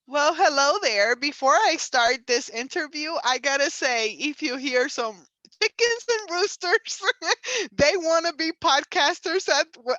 Well, hello there. Before I start this interview, I gotta say, if you hear some chickens and roosters, they want to be podcasters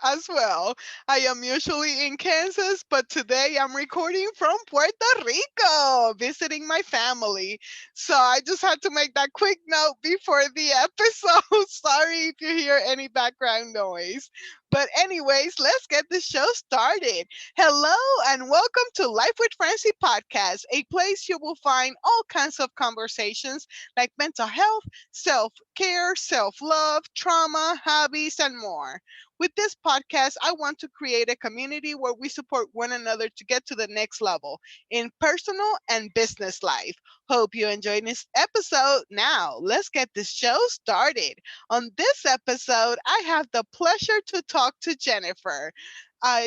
as well. I am usually in Kansas, but today I'm recording from Puerto Rico, visiting my family. So I just had to make that quick note before the episode. Sorry if you hear any background noise. But, anyways, let's get the show started. Hello and welcome to Life with Francy podcast, a place you will find all kinds of conversations like mental health, self care, self love, trauma, hobbies, and more. With this podcast, I want to create a community where we support one another to get to the next level in personal and business life. Hope you enjoyed this episode. Now, let's get this show started. On this episode, I have the pleasure to talk to Jennifer.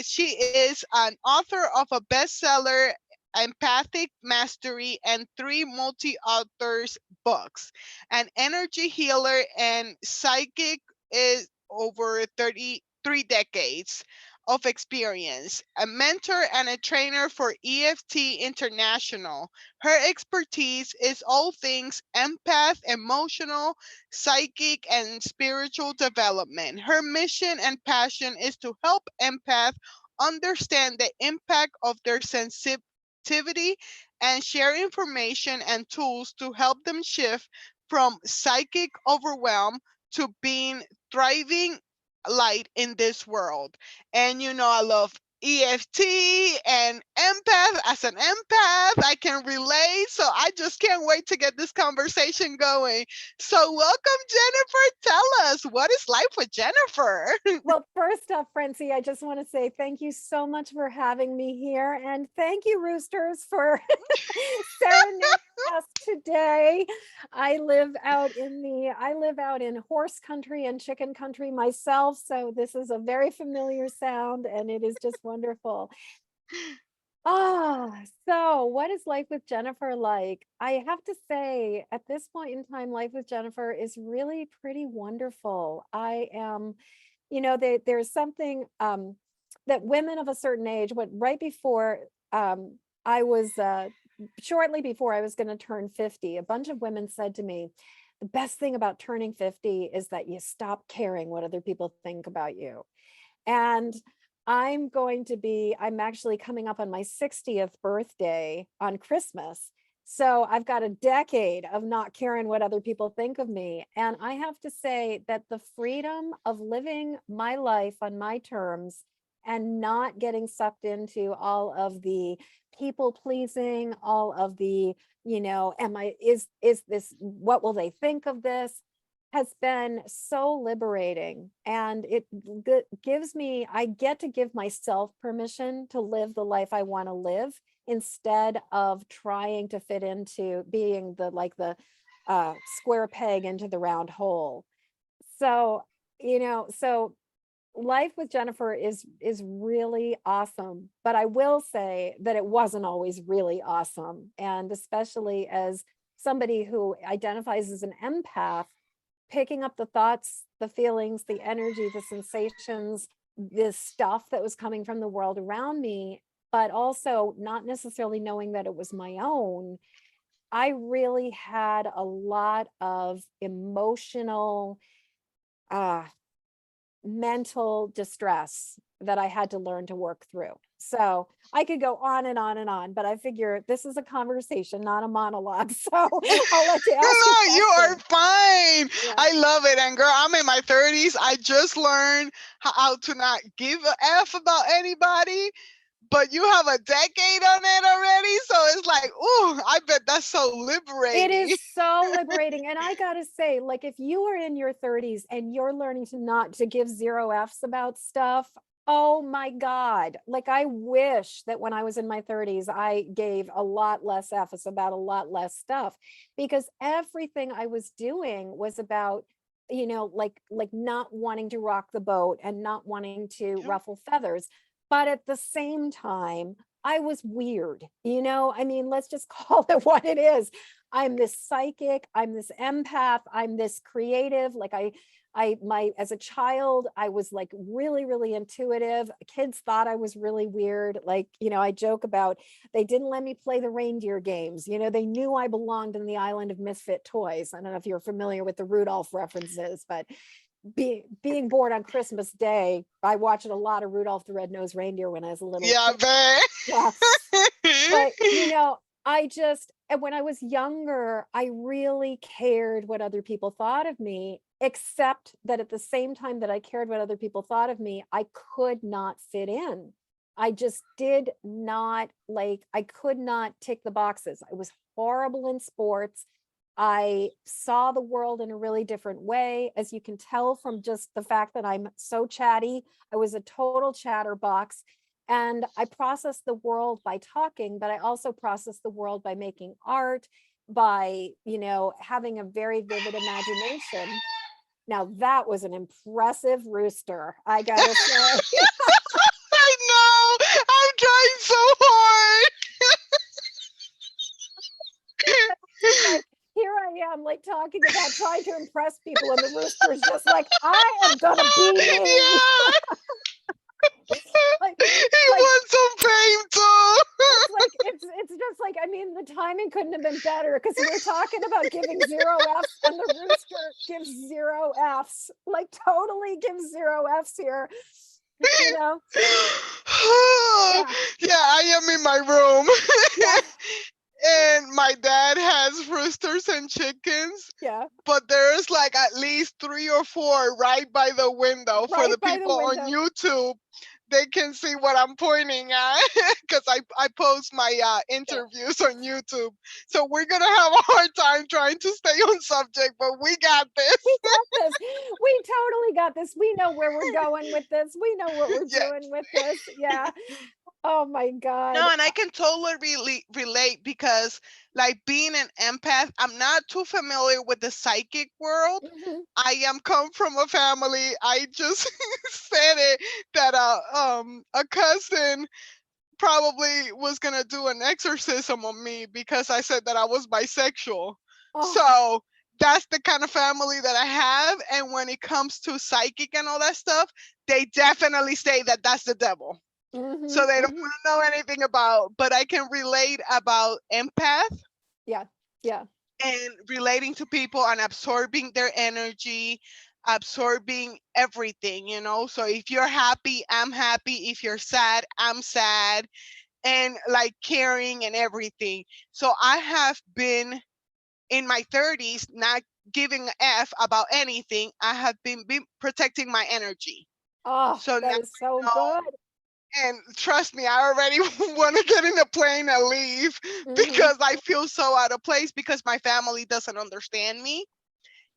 She is an author of a bestseller, Empathic Mastery, and three multi authors books, an energy healer and psychic is over 33 decades of experience, a mentor and a trainer for EFT International. Her expertise is all things empath, emotional, psychic, and spiritual development. Her mission and passion is to help empath understand the impact of their sensitivity and share information and tools to help them shift from psychic overwhelm to being thriving light in this world. And I love EFT and empath. As an empath, I can relate. So I just can't wait to get this conversation going. So, welcome, Jennifer. Tell us, what is life with Jennifer? Well, first off, Francie, I just want to say thank you so much for having me here. And thank you, Roosters, for serenading us today. I live out in horse country and chicken country myself. So this is a very familiar sound and it is just wonderful. So what is life with Jennifer like? I have to say, at this point in time, life with Jennifer is really pretty wonderful. I am, there's something that women of a certain age, right before I was shortly before I was going to turn 50, a bunch of women said to me, the best thing about turning 50 is that you stop caring what other people think about you. And I'm actually coming up on my 60th birthday on Christmas. So I've got a decade of not caring what other people think of me. And I have to say that the freedom of living my life on my terms and not getting sucked into all of the people pleasing, all of the, is this, what will they think of this? Has been so liberating, and I get to give myself permission to live the life I want to live instead of trying to fit into being the square peg into the round hole. So, so life with Jennifer is really awesome, but I will say that it wasn't always really awesome. And especially as somebody who identifies as an empath, picking up the thoughts, the feelings, the energy, the sensations, the stuff that was coming from the world around me, but also not necessarily knowing that it was my own. I really had a lot of emotional, mental distress that I had to learn to work through. So I could go on and on and on, but I figure this is a conversation, not a monologue. So I'll let you ask No, a you are question. fine. Yeah. I love it. And girl, I'm in my 30s. I just learned how to not give a F about anybody, but you have a decade on it already. So it's like, ooh, I bet that's so It is liberating. so liberating. And I gotta say, like, if you are in your 30s and you're learning to not to give zero Fs about stuff, oh my God. Like, I wish that when I was in my 30s, I gave a lot less Fs about a lot less stuff, because everything I was doing was about, like not wanting to rock the boat and not wanting to Yep. ruffle feathers. But at the same time, I was weird, I mean, let's just call it what it is. I'm this psychic, I'm this empath, I'm this creative. Like as a child, I was like really, really intuitive. Kids thought I was really weird. Like, I joke about, they didn't let me play the reindeer games. They knew I belonged in the island of misfit toys. I don't know if you're familiar with the Rudolph references, but being born on Christmas Day, I watched a lot of Rudolph the Red-Nosed Reindeer when I was a little Yeah, kid. man. Yeah. But, and when I was younger, I really cared what other people thought of me, except that at the same time that I cared what other people thought of me, I could not fit in. I just did not I could not tick the boxes. I was horrible in sports. I saw the world in a really different way. As you can tell from just the fact that I'm so chatty, I was a total chatterbox. And I process the world by talking, but I also process the world by making art, by, having a very vivid imagination. Now that was an impressive rooster, I gotta say. I know. I'm trying so hard. Like, here I am, like talking about trying to impress people, and the rooster's just like, I am gonna be me. Yeah. like, He like wants some fame too. it's just like, I mean, the timing couldn't have been better, because we're talking about giving 0 Fs, and the rooster gives 0 Fs, like totally gives 0 Fs here, yeah. Yeah, I am in my room. Yeah. And my dad has roosters and chickens, Yeah, but there's like at least 3 or 4 right by the window. For right the by the people on window. YouTube, they can see what I'm pointing at because I post my Yeah. interviews on YouTube. So we're gonna have a hard time trying to stay on subject, but we got this. We got this. We totally got this. We know where we're going with this. We know what we're Yeah. doing with this. Yeah. Oh my God. No, and I can totally relate because, like, being an empath, I'm not too familiar with the psychic world. Mhm. I am come from a family. I just said it that a cousin probably was gonna do an exorcism on me because I said that I was bisexual. Oh. So that's the kind of family that I have. And when it comes to psychic and all that stuff, they definitely say that that's the devil. So Mhm, they don't mhm. want to know anything about, but I can relate about empath Yeah. Yeah. and relating to people and absorbing their energy, absorbing everything. So if you're happy, I'm happy. If you're sad, I'm sad, and like caring and everything. So I have been in my 30s not giving a F about anything. I have been protecting my energy. Oh, So now that is so I know. good. And trust me, I already want to get in a plane and leave Mhm. because I feel so out of place because my family doesn't understand me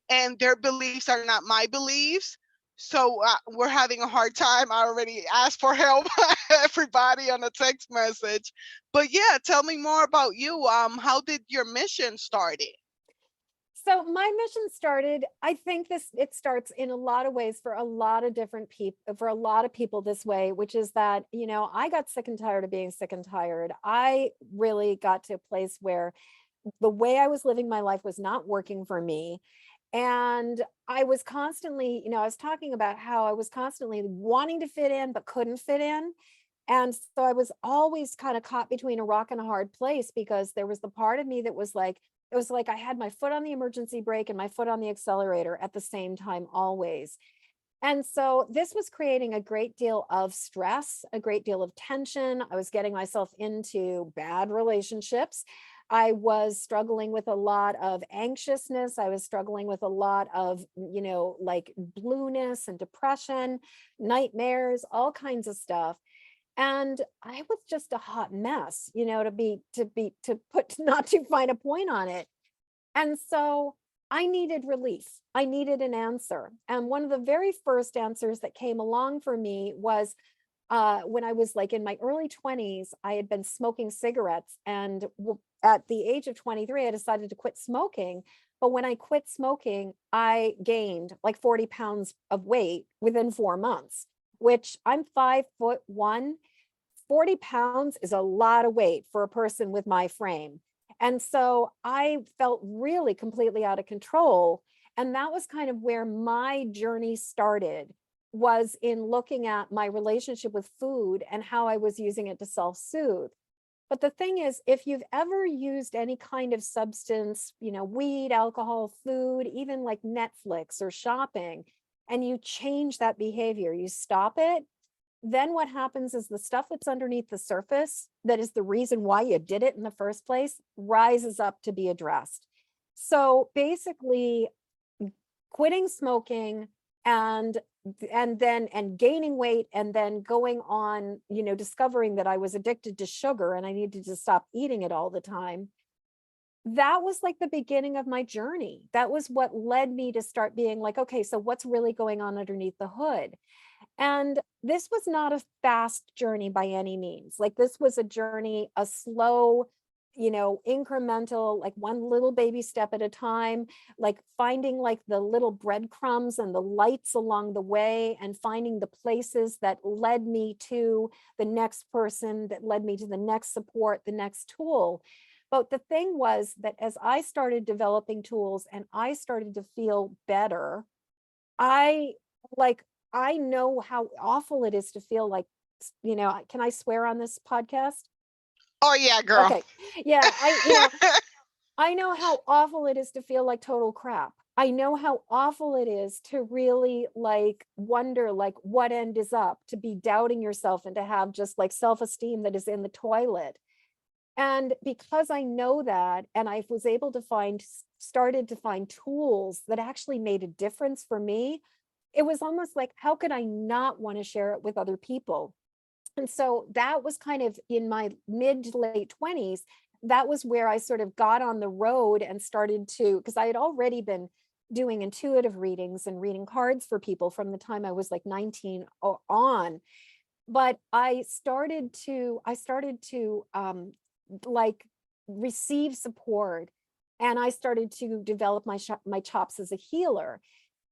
and their beliefs are not my beliefs. So we're having a hard time. I already asked for help, everybody on a text message. But yeah, tell me more about you. How did your mission started? So my mission started, I think it starts in a lot of ways for a lot of different people, for a lot of people this way, which is that, I got sick and tired of being sick and tired. I really got to a place where the way I was living my life was not working for me. And I was constantly, I was talking about how I was constantly wanting to fit in, but couldn't fit in. And so I was always kind of caught between a rock and a hard place, because there was the part of me that was like, it was like I had my foot on the emergency brake and my foot on the accelerator at the same time, always. And so this was creating a great deal of stress, a great deal of tension. I was getting myself into bad relationships. I was struggling with a lot of anxiousness. I was struggling with a lot of, like blueness and depression, nightmares, all kinds of stuff. And I was just a hot mess, to put, not to find a point on it. And so I needed relief. I needed an answer. And one of the very first answers that came along for me was when I was like in my early 20s. I had been smoking cigarettes. And at the age of 23, I decided to quit smoking. But when I quit smoking, I gained like 40 pounds of weight within 4 months, which I'm 5'1". 40 pounds is a lot of weight for a person with my frame. And so I felt really completely out of control. And that was kind of where my journey started, was in looking at my relationship with food and how I was using it to self-soothe. But the thing is, if you've ever used any kind of substance, weed, alcohol, food, even like Netflix or shopping, and you change that behavior, you stop it, then what happens is the stuff that's underneath the surface, that is the reason why you did it in the first place, rises up to be addressed. So basically, quitting smoking and gaining weight, and then going on, discovering that I was addicted to sugar and I needed to stop eating it all the time. That was like the beginning of my journey. That was what led me to start being like, okay, so what's really going on underneath the hood? And this was not a fast journey by any means. Like, this was a journey, a slow, incremental, like one little baby step at a time, like finding like the little breadcrumbs and the lights along the way, and finding the places that led me to the next person, that led me to the next support, the next tool. But the thing was that as I started developing tools and I started to feel better, I like, I know how awful it is to feel like, can I swear on this podcast? Oh yeah, girl. Okay. Yeah, I know how awful it is to feel like total crap. I know how awful it is to really like wonder like what end is up, to be doubting yourself and to have just like self-esteem that is in the toilet. And because I know that, and I was able to started to find tools that actually made a difference for me, it was almost like, how could I not want to share it with other people? And so that was kind of in my mid to late 20s. That was where I sort of got on the road and started to, because I had already been doing intuitive readings and reading cards for people from the time I was like 19 on. But I started to like receive support, and I started to develop my chops as a healer.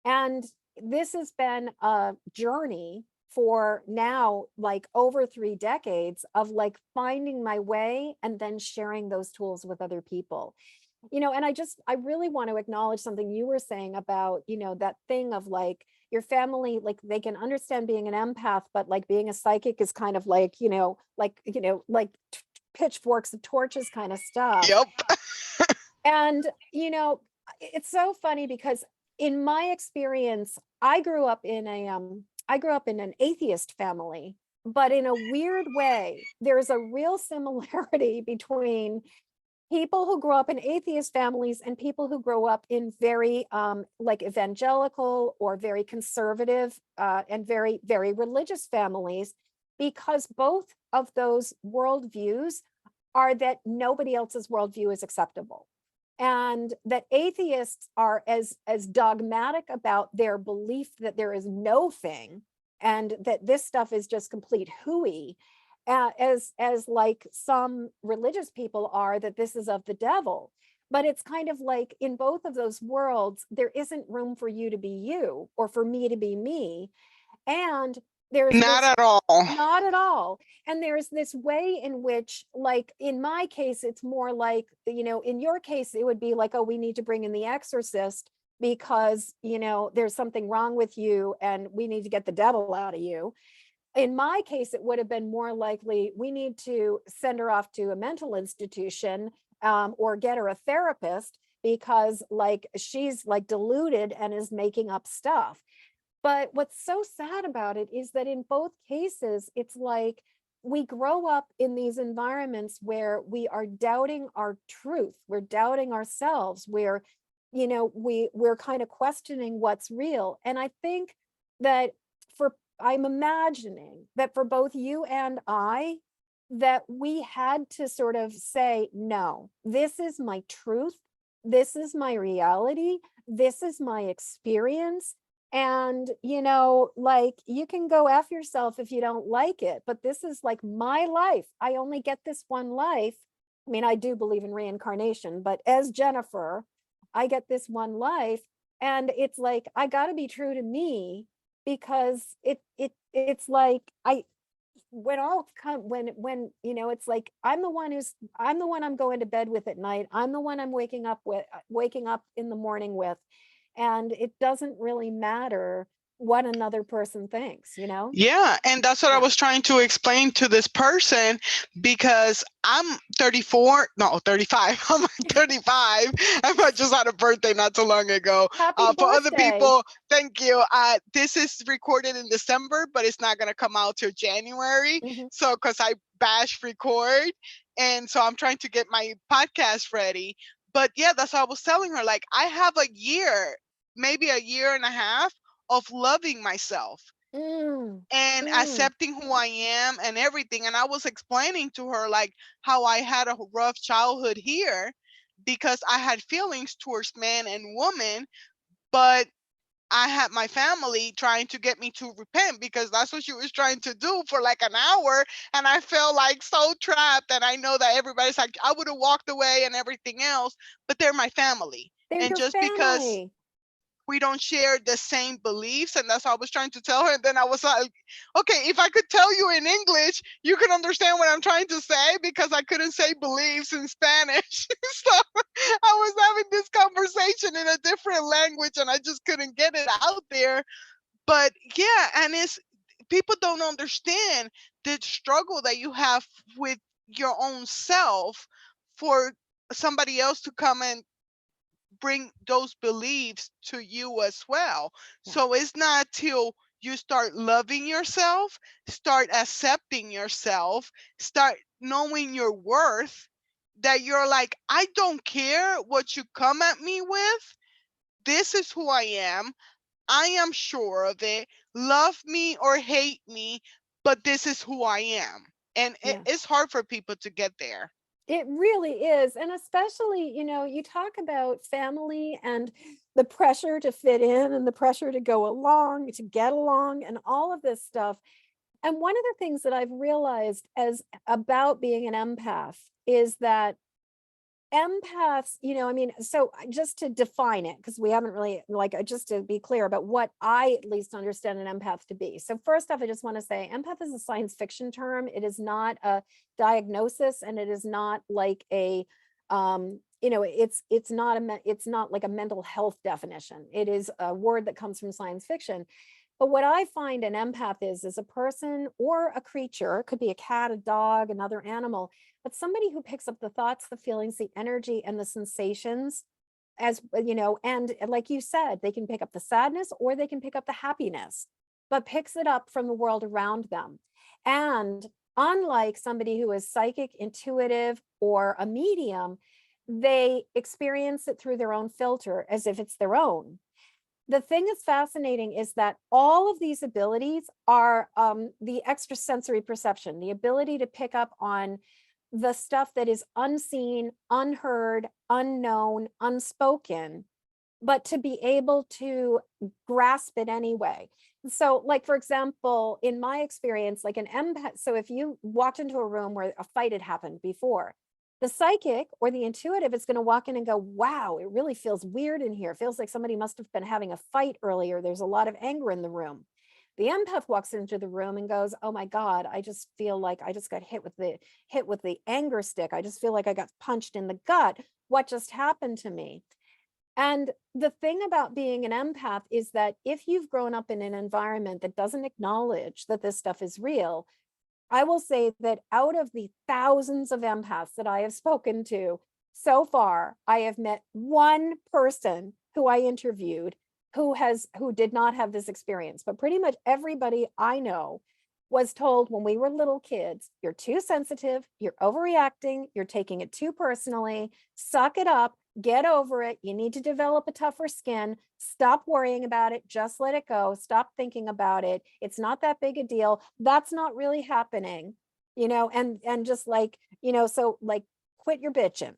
And this has been a journey for now like over 3 decades of like finding my way and then sharing those tools with other people. And I really want to acknowledge something you were saying about, that thing of like your family, like they can understand being an empath, but like being a psychic is kind of like, like pitchforks and torches kind of stuff. Yep. And, it's so funny because in my experience, I grew up in an atheist family, but in a weird way, there's a real similarity between people who grow up in atheist families and people who grow up in very like evangelical or very conservative and very, very religious families, because both of those worldviews are that nobody else's worldview is acceptable, and that atheists are as dogmatic about their belief that there is no thing and that this stuff is just complete hooey, as like some religious people are, that this is of the devil. But it's kind of like in both of those worlds, there isn't room for you to be you or for me to be me. And there's Not this, at all. not at all. And there's this way in which, like in my case, it's more like, in your case, it would be like, oh, we need to bring in the exorcist because, there's something wrong with you and we need to get the devil out of you. In my case, it would have been more likely, we need to send her off to a mental institution or get her a therapist because like she's like deluded and is making up stuff. But what's so sad about it is that in both cases, it's like we grow up in these environments where we are doubting our truth. We're doubting ourselves. We're kind of questioning what's real. And I think that I'm imagining that for both you and I, that we had to sort of say, no, this is my truth. This is my reality. This is my experience. And, like you can go F yourself if you don't like it, but this is like my life. I only get this one life. I mean, I do believe in reincarnation, but as Jennifer, I get this one life. And it's like, I got to be true to me, because it's like it's like I'm the one I'm going to bed with at night. I'm the one I'm waking up in the morning with. And it doesn't really matter what another person thinks, you know? Yeah, and that's what I Yeah. was trying to explain to this person because I'm 34, no, 35. I'm 35. I just had a birthday not too long ago. Happy For other birthday. people, thank you. This is recorded in December, but it's not going to come out till January. Mhm. So, because I bash record. And so I'm trying to get my podcast ready. But yeah, that's what I was telling her. Like, I have a year, maybe a year and a half of loving myself Mm, and mm, accepting who I am and everything. And I was explaining to her like how I had a rough childhood here because I had feelings towards man and woman, but I had my family trying to get me to repent because that's what she was trying to do for like an hour. And I felt like so trapped. And I know that everybody's like, I would have walked away and everything else, but they're my family. they're And your just because family. we don't share the same beliefs, and that's what I was trying to tell her. And then I was like, okay, if I could tell you in English, you can understand what I'm trying to say because I couldn't say beliefs in Spanish. So I was having this conversation in a different language and I just couldn't get it out there. But yeah, and it's people don't understand the struggle that you have with your own self for somebody else to come and bring those beliefs to you as well. Yeah. So it's not till you start loving yourself, start accepting yourself, start knowing your worth, that you're like, I don't care what you come at me with. This is who I am. I am sure of it. Love me or hate me, but this is who I am. And Yeah. it's hard for people to get there. It really is. And especially, you talk about family and the pressure to fit in and the pressure to go along, to get along, and all of this stuff. And one of the things that I've realized as about being an empath is that empaths, so just to define it, because we haven't really, just to be clear about what I at least understand an empath to be. So first off, I just want to say empath is a science fiction term. It is not a diagnosis, and it is not like it's not like a mental health definition. It is a word that comes from science fiction. But what I find an empath is a person or a creature, it could be a cat, a dog, another animal, but somebody who picks up the thoughts, the feelings, the energy, and the sensations and like you said, they can pick up the sadness or they can pick up the happiness, but picks it up from the world around them. And unlike somebody who is psychic, intuitive, or a medium, they experience it through their own filter as if it's their own. The thing that's fascinating is that all of these abilities are the extrasensory perception, the ability to pick up on the stuff that is unseen, unheard, unknown, unspoken, but to be able to grasp it anyway. So, like, for example, in my experience, like an empath, so if you walked into a room where a fight had happened before, the psychic or the intuitive is going to walk in and go, wow, it really feels weird in here. It feels like somebody must have been having a fight earlier. There's a lot of anger in the room. The empath walks into the room and goes, oh my God, I just feel like I just got hit with the anger stick. I just feel like I got punched in the gut. What just happened to me? And the thing about being an empath is that if you've grown up in an environment that doesn't acknowledge that this stuff is real, I will say that out of the thousands of empaths that I have spoken to so far, I have met one person who I interviewed who did not have this experience. But pretty much everybody I know was told when we were little kids, you're too sensitive, you're overreacting, you're taking it too personally, suck it up, get over it. You need to develop a tougher skin. Stop worrying about it. Just let it go. Stop thinking about it. It's not that big a deal. That's not really happening, and just like, so like quit your bitching.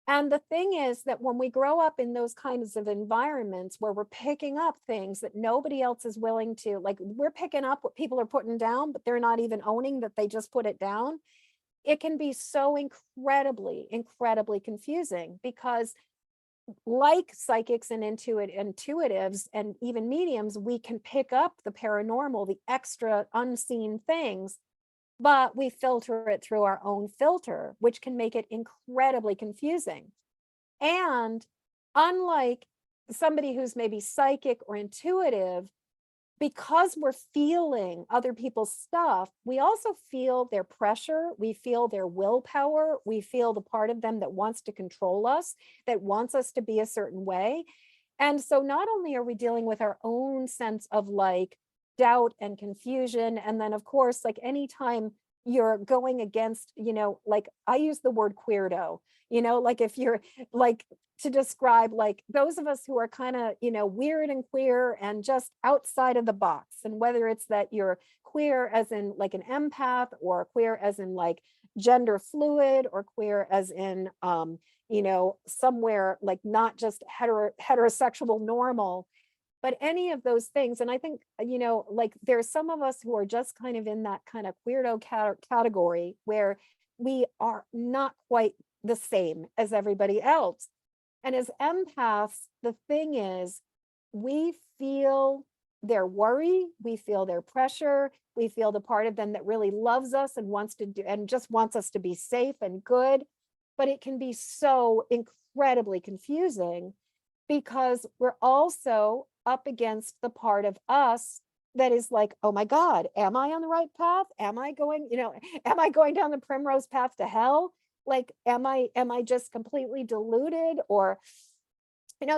And the thing is that when we grow up in those kinds of environments where we're picking up things that nobody else is willing to, like we're picking up what people are putting down, but they're not even owning that they just put it down. It can be so incredibly, incredibly confusing because like psychics and intuitives and even mediums, we can pick up the paranormal, the extra unseen things, but we filter it through our own filter, which can make it incredibly confusing. And unlike somebody who's maybe psychic or intuitive, because we're feeling other people's stuff, we also feel their pressure, we feel their willpower, we feel the part of them that wants to control us, that wants us to be a certain way. And so not only are we dealing with our own sense of like doubt and confusion, and then of course, like anytime you're going against, like I use the word queerdo, like if you're like to describe like those of us who are kind of, weird and queer and just outside of the box. And whether it's that you're queer as in like an empath, or queer as in like gender fluid, or queer as in somewhere like not just heterosexual normal, but any of those things. And I think, like there's some of us who are just kind of in that kind of weirdo category where we are not quite the same as everybody else. And as empaths, the thing is, we feel their worry, we feel their pressure, we feel the part of them that really loves us and wants to do and just wants us to be safe and good. But it can be so incredibly confusing because we're also up against the part of us that is like, oh my God, am I on the right path? Am I going, am I going down the primrose path to hell? Like, am I just completely deluded? Or,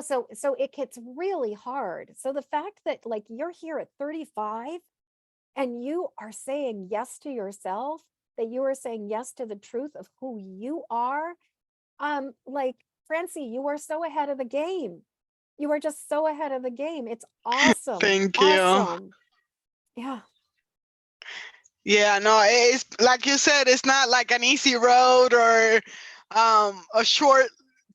so it gets really hard. So the fact that like you're here at 35 and you are saying yes to yourself, that you are saying yes to the truth of who you are, like Francie, you are so ahead of the game. You are just so ahead of the game. It's awesome. Thank you. Awesome. Yeah. Yeah, no, it's like you said, it's not like an easy road or a short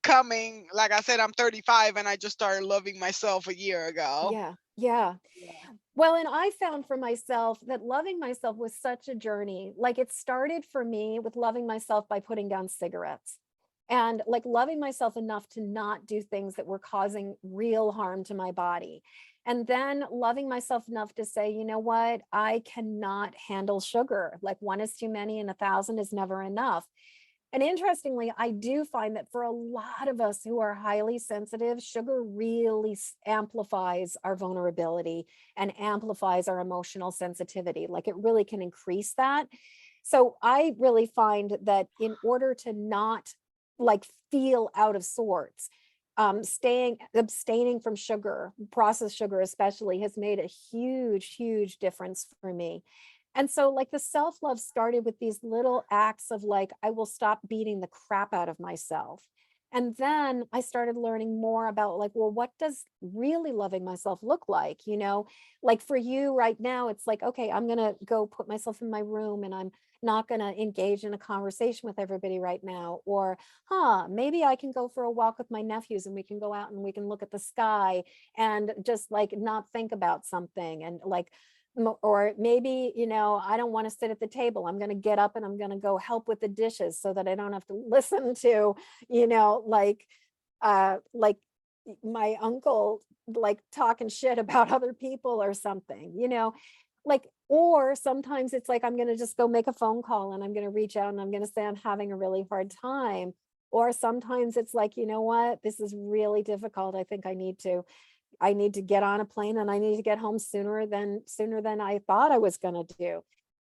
coming. Like I said, I'm 35 and I just started loving myself a year ago. Yeah. Yeah. Well, and I found for myself that loving myself was such a journey. Like it started for me with loving myself by putting down cigarettes and like loving myself enough to not do things that were causing real harm to my body. And then loving myself enough to say, you know what, I cannot handle sugar. Like one is too many and 1,000 is never enough. And interestingly, I do find that for a lot of us who are highly sensitive, sugar really amplifies our vulnerability and amplifies our emotional sensitivity. Like it really can increase that. So I really find that in order to not like feel out of sorts, abstaining from sugar, processed sugar especially, has made a huge difference for me. And so like the self-love started with these little acts of like, I will stop beating the crap out of myself. And then I started learning more about like, well, what does really loving myself look like? Like for you right now, it's like, okay, I'm going to go put myself in my room and I'm not going to engage in a conversation with everybody right now. Or, maybe I can go for a walk with my nephews and we can go out and we can look at the sky and just like not think about something. And like, or maybe, I don't want to sit at the table. I'm going to get up and I'm going to go help with the dishes so that I don't have to listen to, like my uncle, like talking shit about other people or something, like, or sometimes it's like, I'm going to just go make a phone call and I'm going to reach out and I'm going to say I'm having a really hard time. Or sometimes it's like, you know what, this is really difficult. I think I need to get on a plane and I need to get home sooner than I thought I was going to do.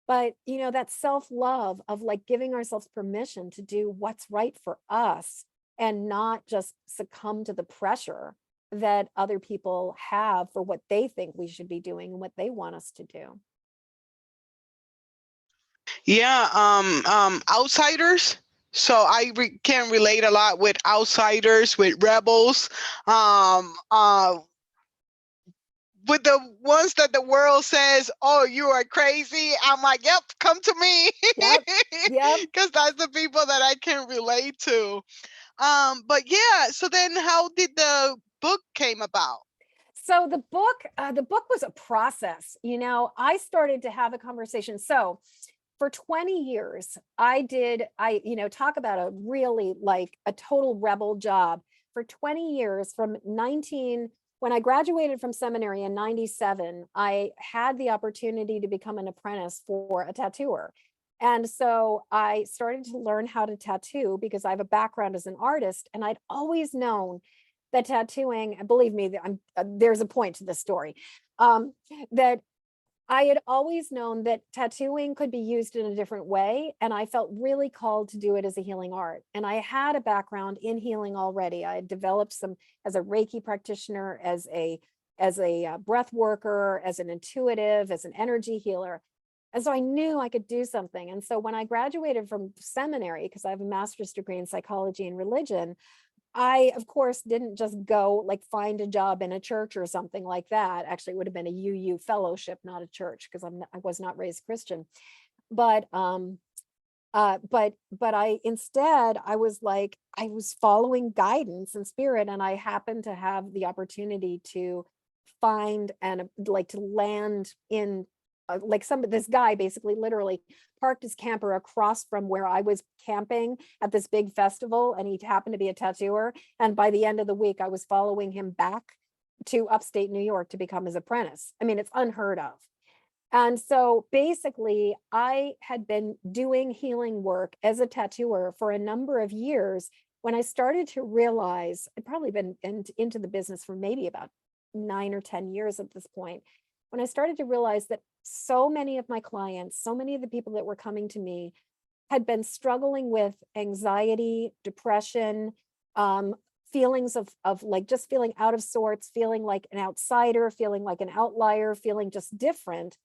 But, that self-love of like giving ourselves permission to do what's right for us and not just succumb to the pressure that other people have for what they think we should be doing and what they want us to do. Yeah, outsiders. So I can relate a lot with outsiders, with rebels, with the ones that the world says, "Oh, you are crazy." I'm like, "Yep, come to me," Yep. Yep. because that's the people that I can relate to. But yeah. So then, how did the book came about? So the book was a process. I started to have a conversation. So for 20 years, talk about a really like a total rebel job. For 20 years, when I graduated from seminary in 97, I had the opportunity to become an apprentice for a tattooer. And so I started to learn how to tattoo because I have a background as an artist, and I'd always known that tattooing, and believe me, there's a point to this story, that I had always known that tattooing could be used in a different way, and I felt really called to do it as a healing art. And I had a background in healing already. I had developed some as a Reiki practitioner, as a breath worker, as an intuitive, as an energy healer. And so I knew I could do something. And so when I graduated from seminary, because I have a master's degree in psychology and religion, I, of course, didn't just go like find a job in a church or something like that. Actually, it would have been a UU fellowship, not a church, because I was not raised Christian. But but I instead I was like I was following guidance and spirit, and I happened to have the opportunity to find and like to land in like this guy basically literally parked his camper across from where I was camping at this big festival, and he happened to be a tattooer. And by the end of the week, I was following him back to upstate New York to become his apprentice. I mean, it's unheard of. And so basically, I had been doing healing work as a tattooer for a number of years when I started to realize I'd probably been into the business for maybe about 9 or 10 years at this point, when I started to realize that so many of my clients, so many of the people that were coming to me had been struggling with anxiety, depression, um, feelings of like just feeling out of sorts, feeling like an outsider, feeling like an outlier, feeling just different.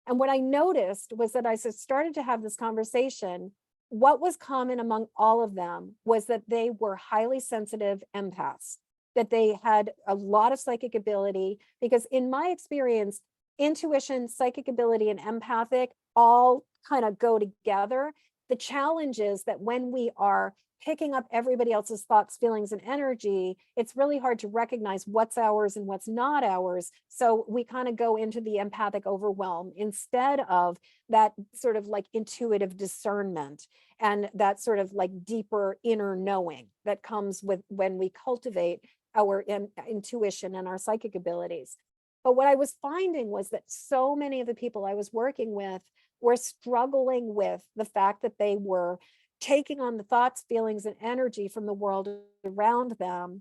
And what I noticed was that as I started to have this conversation, what was common among all of them was that they were highly sensitive empaths, that they had a lot of psychic ability, because in my experience, intuition, psychic ability, and empathic all kind of go together. The challenge is that when we are picking up everybody else's thoughts, feelings, and energy, it's really hard to recognize what's ours and what's not ours. So we kind of go into the empathic overwhelm instead of that sort of like intuitive discernment and that sort of like deeper inner knowing that comes with when we cultivate our intuition and our psychic abilities. But what I was finding was that so many of the people I was working with were struggling with the fact that they were taking on the thoughts, feelings, and energy from the world around them.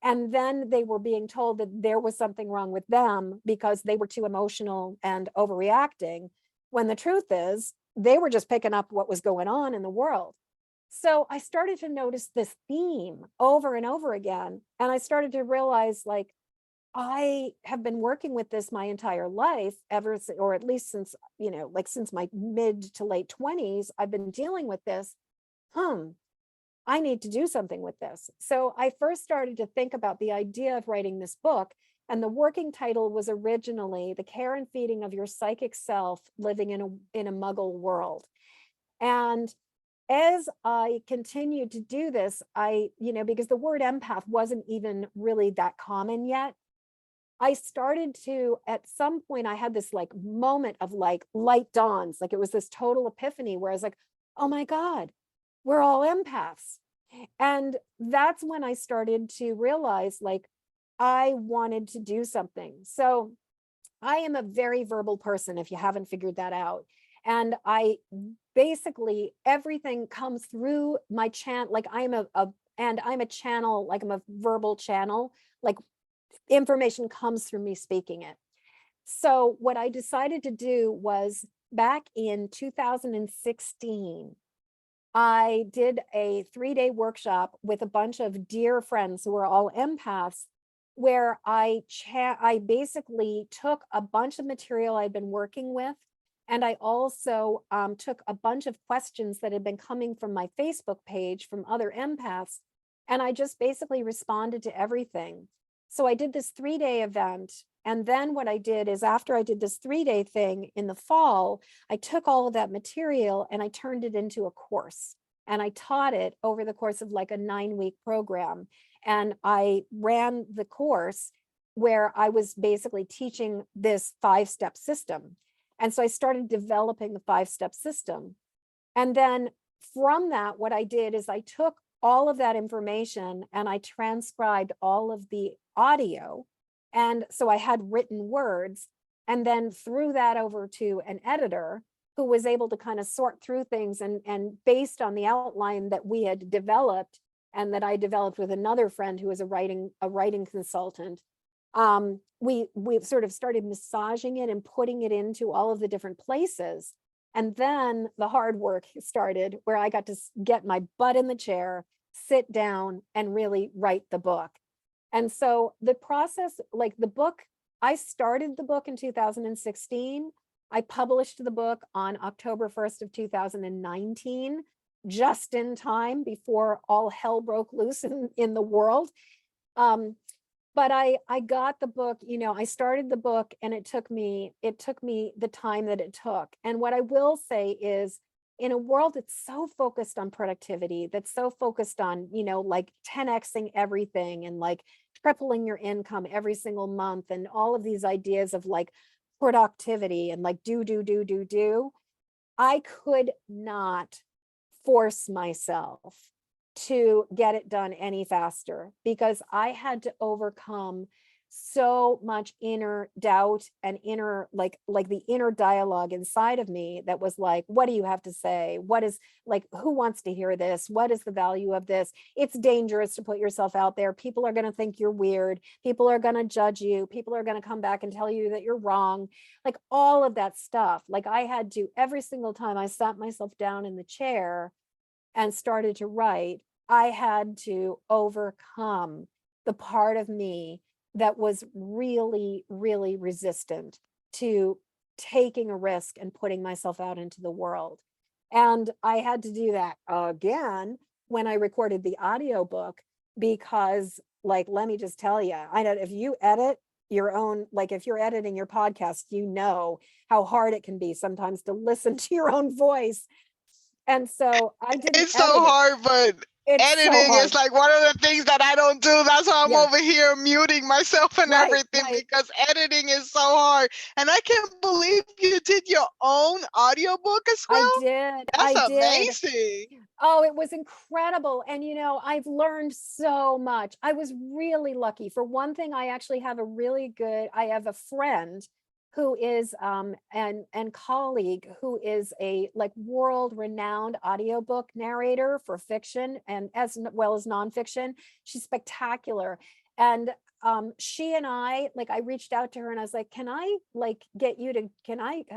And then they were being told that there was something wrong with them because they were too emotional and overreacting, when the truth is they were just picking up what was going on in the world. So I started to notice this theme over and over again. And I started to realize, like, I have been working with this my entire life, or at least since, like since my mid to late 20s, I've been dealing with this. I need to do something with this. So I first started to think about the idea of writing this book. And the working title was originally The Care and Feeding of Your Psychic Self Living in a Muggle World. And as I continued to do this, because the word empath wasn't even really that common yet, I started to, at some point, I had this like moment of like light dawns, like it was this total epiphany where I was like, oh my God, we're all empaths. And that's when I started to realize like I wanted to do something. So I am a very verbal person, if you haven't figured that out. And I basically, everything comes through my channel. Like I'm a channel, like I'm a verbal channel, like information comes through me speaking it. So what I decided to do was, back in 2016, I did a 3-day workshop with a bunch of dear friends who were all empaths, where I basically took a bunch of material I'd been working with, and I also took a bunch of questions that had been coming from my Facebook page from other empaths, and I just basically responded to everything. So I did this 3-day event. And then what I did is, after I did this 3-day thing in the fall, I took all of that material and I turned it into a course. And I taught it over the course of like a 9-week program. And I ran the course where I was basically teaching this 5-step system. And so I started developing the 5-step system. And then from that, what I did is I took all of that information and I transcribed all of the audio. And so I had written words, and then threw that over to an editor. who was able to kind of sort through things, and based on the outline that we had developed and that I developed with another friend who was a writing consultant, we sort of started massaging it and putting it into all of the different places. And then the hard work started, where I got to get my butt in the chair, sit down, and really write the book. And so the process, like the book, I started the book in 2016. I published the book on October 1st of 2019, just in time before all hell broke loose in the world. But I got the book, I started the book, and it took me the time that it took. And what I will say is, in a world that's so focused on productivity, that's so focused on, like 10xing everything and like tripling your income every single month, and all of these ideas of like productivity and like do, I could not force myself to get it done any faster, because I had to overcome so much inner doubt and inner like the inner dialogue inside of me that was like, what do you have to say? What is, like, who wants to hear this? What is the value of this? It's dangerous to put yourself out there. People are going to think you're weird. People are going to judge you. People are going to come back and tell you that you're wrong. Like all of that stuff. Like I had to, every single time I sat myself down in the chair and started to write, I had to overcome the part of me that was really, really resistant to taking a risk and putting myself out into the world. And I had to do that again when I recorded the audiobook, because, like, let me just tell you, I know if you edit your own, like if you're editing your podcast, how hard it can be sometimes to listen to your own voice. And so I didn't It's so edit it. hard, but It's so editing is hard. like one of the things that I don't do. That's why I'm Yeah, over here muting myself and right, everything, right. because editing is so hard. And I can't believe you did your own audiobook as well. I did. That's I did. amazing. Oh, it was incredible. And I've learned so much. I was really lucky. For one thing, I have a friend who is and colleague who is a like world renowned audiobook narrator for fiction and as well as nonfiction. She's spectacular. And she and I, like, I reached out to her and I was like, can I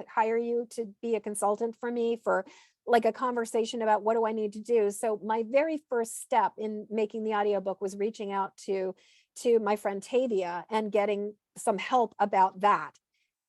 hire you to be a consultant for me for like a conversation about what do I need to do? So my very first step in making the audiobook was reaching out to my friend Tavia and getting some help about that.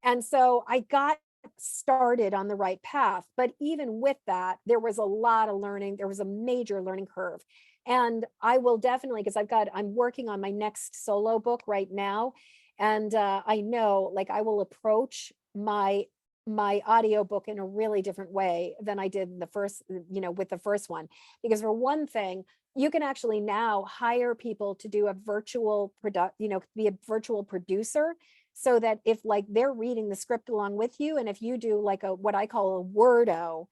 And so I got started on the right path. But even with that, there was a lot of learning. There was a major learning curve. And I will definitely, because I'm working on my next solo book right now. And I know, like, I will approach my audiobook in a really different way than I did with the first one. Because for one thing, you can actually now hire people to do a virtual be a virtual producer, so that if like they're reading the script along with you, and if you do like what I call a wordo,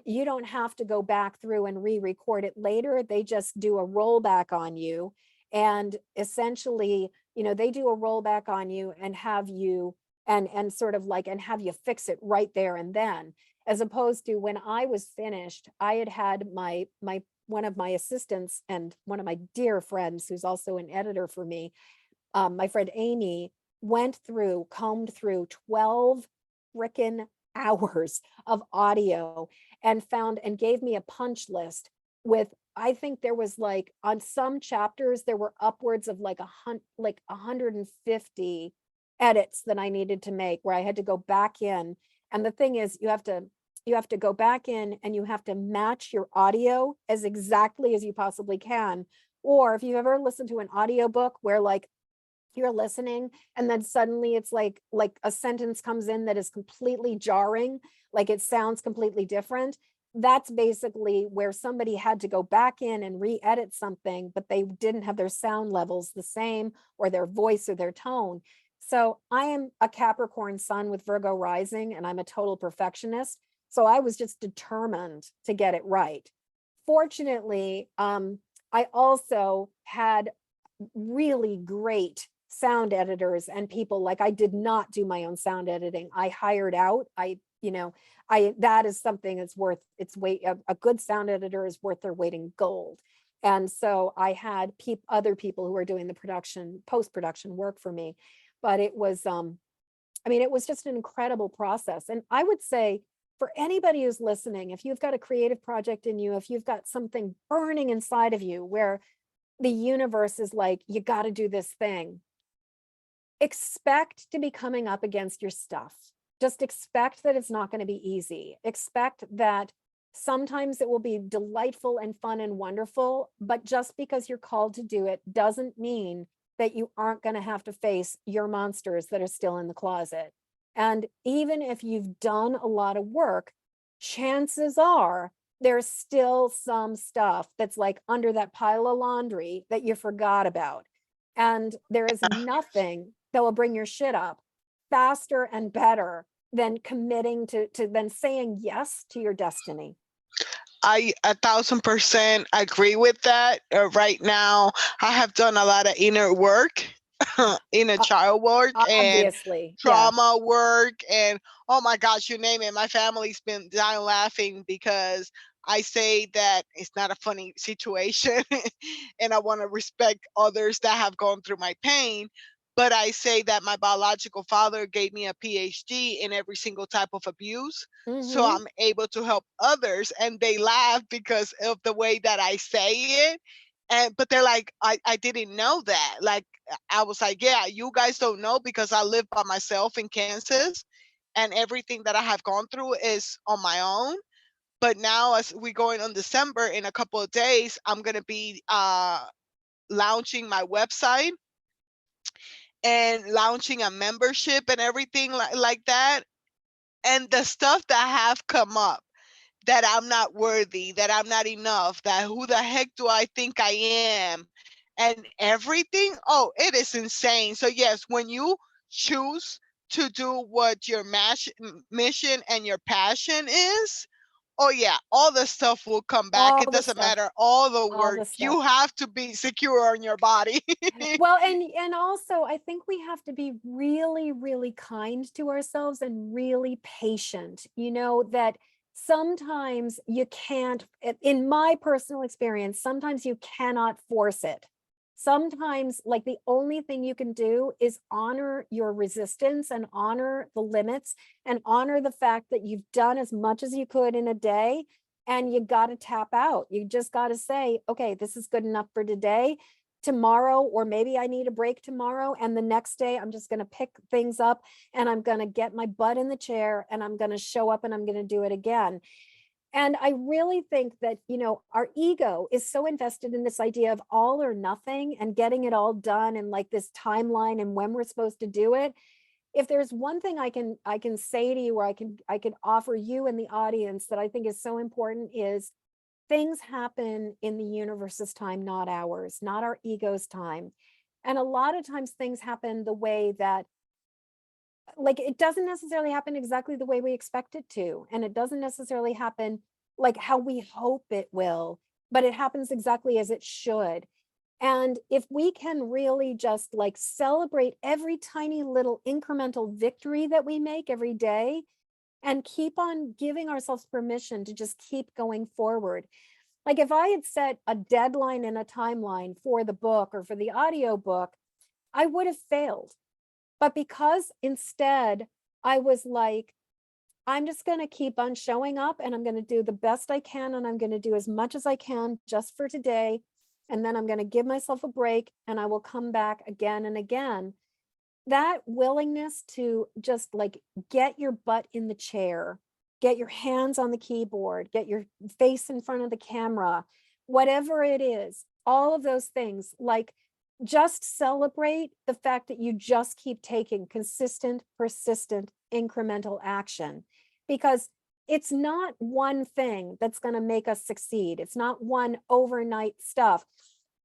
you don't have to go back through and re-record it later. They just do a rollback on you, and essentially, they do a rollback on you and have you and sort of like and have you fix it right there and then, as opposed to when I was finished, I had my one of my assistants and one of my dear friends who's also an editor for me, my friend Amy, combed through 12 frickin' hours of audio and found and gave me a punch list with, I think there was like on some chapters there were upwards of like 150 edits that I needed to make, where I had to go back in. And the thing is, you have to go back in and you have to match your audio as exactly as you possibly can. Or if you've ever listened to an audiobook where like you're listening and then suddenly it's like a sentence comes in that is completely jarring, like it sounds completely different. That's basically where somebody had to go back in and re-edit something, but they didn't have their sound levels the same, or their voice or their tone. So I am a Capricorn sun with Virgo rising, and I'm a total perfectionist. So I was just determined to get it right. Fortunately, I also had really great sound editors and people. Like, I did not do my own sound editing. I hired out, that is something that's worth its weight. A good sound editor is worth their weight in gold. And so I had other people who were doing the post-production work for me, but it was, I mean, it was just an incredible process. And I would say for anybody who's listening, if you've got a creative project in you, if you've got something burning inside of you where the universe is like, you got to do this thing, expect to be coming up against your stuff. Just expect that it's not going to be easy. Expect that sometimes it will be delightful and fun and wonderful, but just because you're called to do it doesn't mean that you aren't going to have to face your monsters that are still in the closet. And even if you've done a lot of work, chances are there's still some stuff that's like under that pile of laundry that you forgot about. And there is nothing that will bring your shit up faster and better than committing to then saying yes to your destiny. I 1000% agree with that. Right now, I have done a lot of inner work, inner child work, and Obviously, yeah. trauma work, and oh my gosh, you name it. My family's been dying laughing because I say that it's not a funny situation, and I want to respect others that have gone through my pain. But I say that my biological father gave me a PhD in every single type of abuse. So Mhm. I'm able to help others, and they laugh because of the way that I say it. But they're like, I didn't know that. Like, I was like, yeah, you guys don't know because I live by myself in Kansas, and everything that I have gone through is on my own. But now, as we going on December, in a couple of days, I'm gonna be launching my website and launching a membership and everything like that. And the stuff that have come up, that I'm not worthy, that I'm not enough, that who the heck do I think I am, and everything. Oh, it is insane. So yes, when you choose to do what your mission and your passion is, oh yeah, all the stuff will come back. All It the doesn't stuff, matter, all the all work. the stuff. You have to be secure on your body. Well, and also I think we have to be really, really kind to ourselves and really patient. You know, that sometimes you can't, in my personal experience, sometimes you cannot force it. Sometimes, like, the only thing you can do is honor your resistance and honor the limits and honor the fact that you've done as much as you could in a day, and you got to tap out. You just got to say, okay, this is good enough for today. Tomorrow, or maybe I need a break tomorrow, and the next day I'm just going to pick things up and I'm going to get my butt in the chair and I'm going to show up and I'm going to do it again. And I really think that, you know, our ego is so invested in this idea of all or nothing and getting it all done and like this timeline and when we're supposed to do it. If there's one thing I can say to you, or I can offer you and the audience that I think is so important, is things happen in the universe's time, not ours, not our ego's time. And a lot of times things happen the way that, like, it doesn't necessarily happen exactly the way we expect it to. And it doesn't necessarily happen like how we hope it will, but it happens exactly as it should. And if we can really just like celebrate every tiny little incremental victory that we make every day and keep on giving ourselves permission to just keep going forward. Like, if I had set a deadline and a timeline for the book or for the audio book, I would have failed. But because instead I was like, I'm just going to keep on showing up and I'm going to do the best I can and I'm going to do as much as I can just for today. And then I'm going to give myself a break and I will come back again and again. That willingness to just like get your butt in the chair, get your hands on the keyboard, get your face in front of the camera, whatever it is, all of those things, like, just celebrate the fact that you just keep taking consistent, persistent, incremental action, because it's not one thing that's going to make us succeed. It's not one overnight stuff.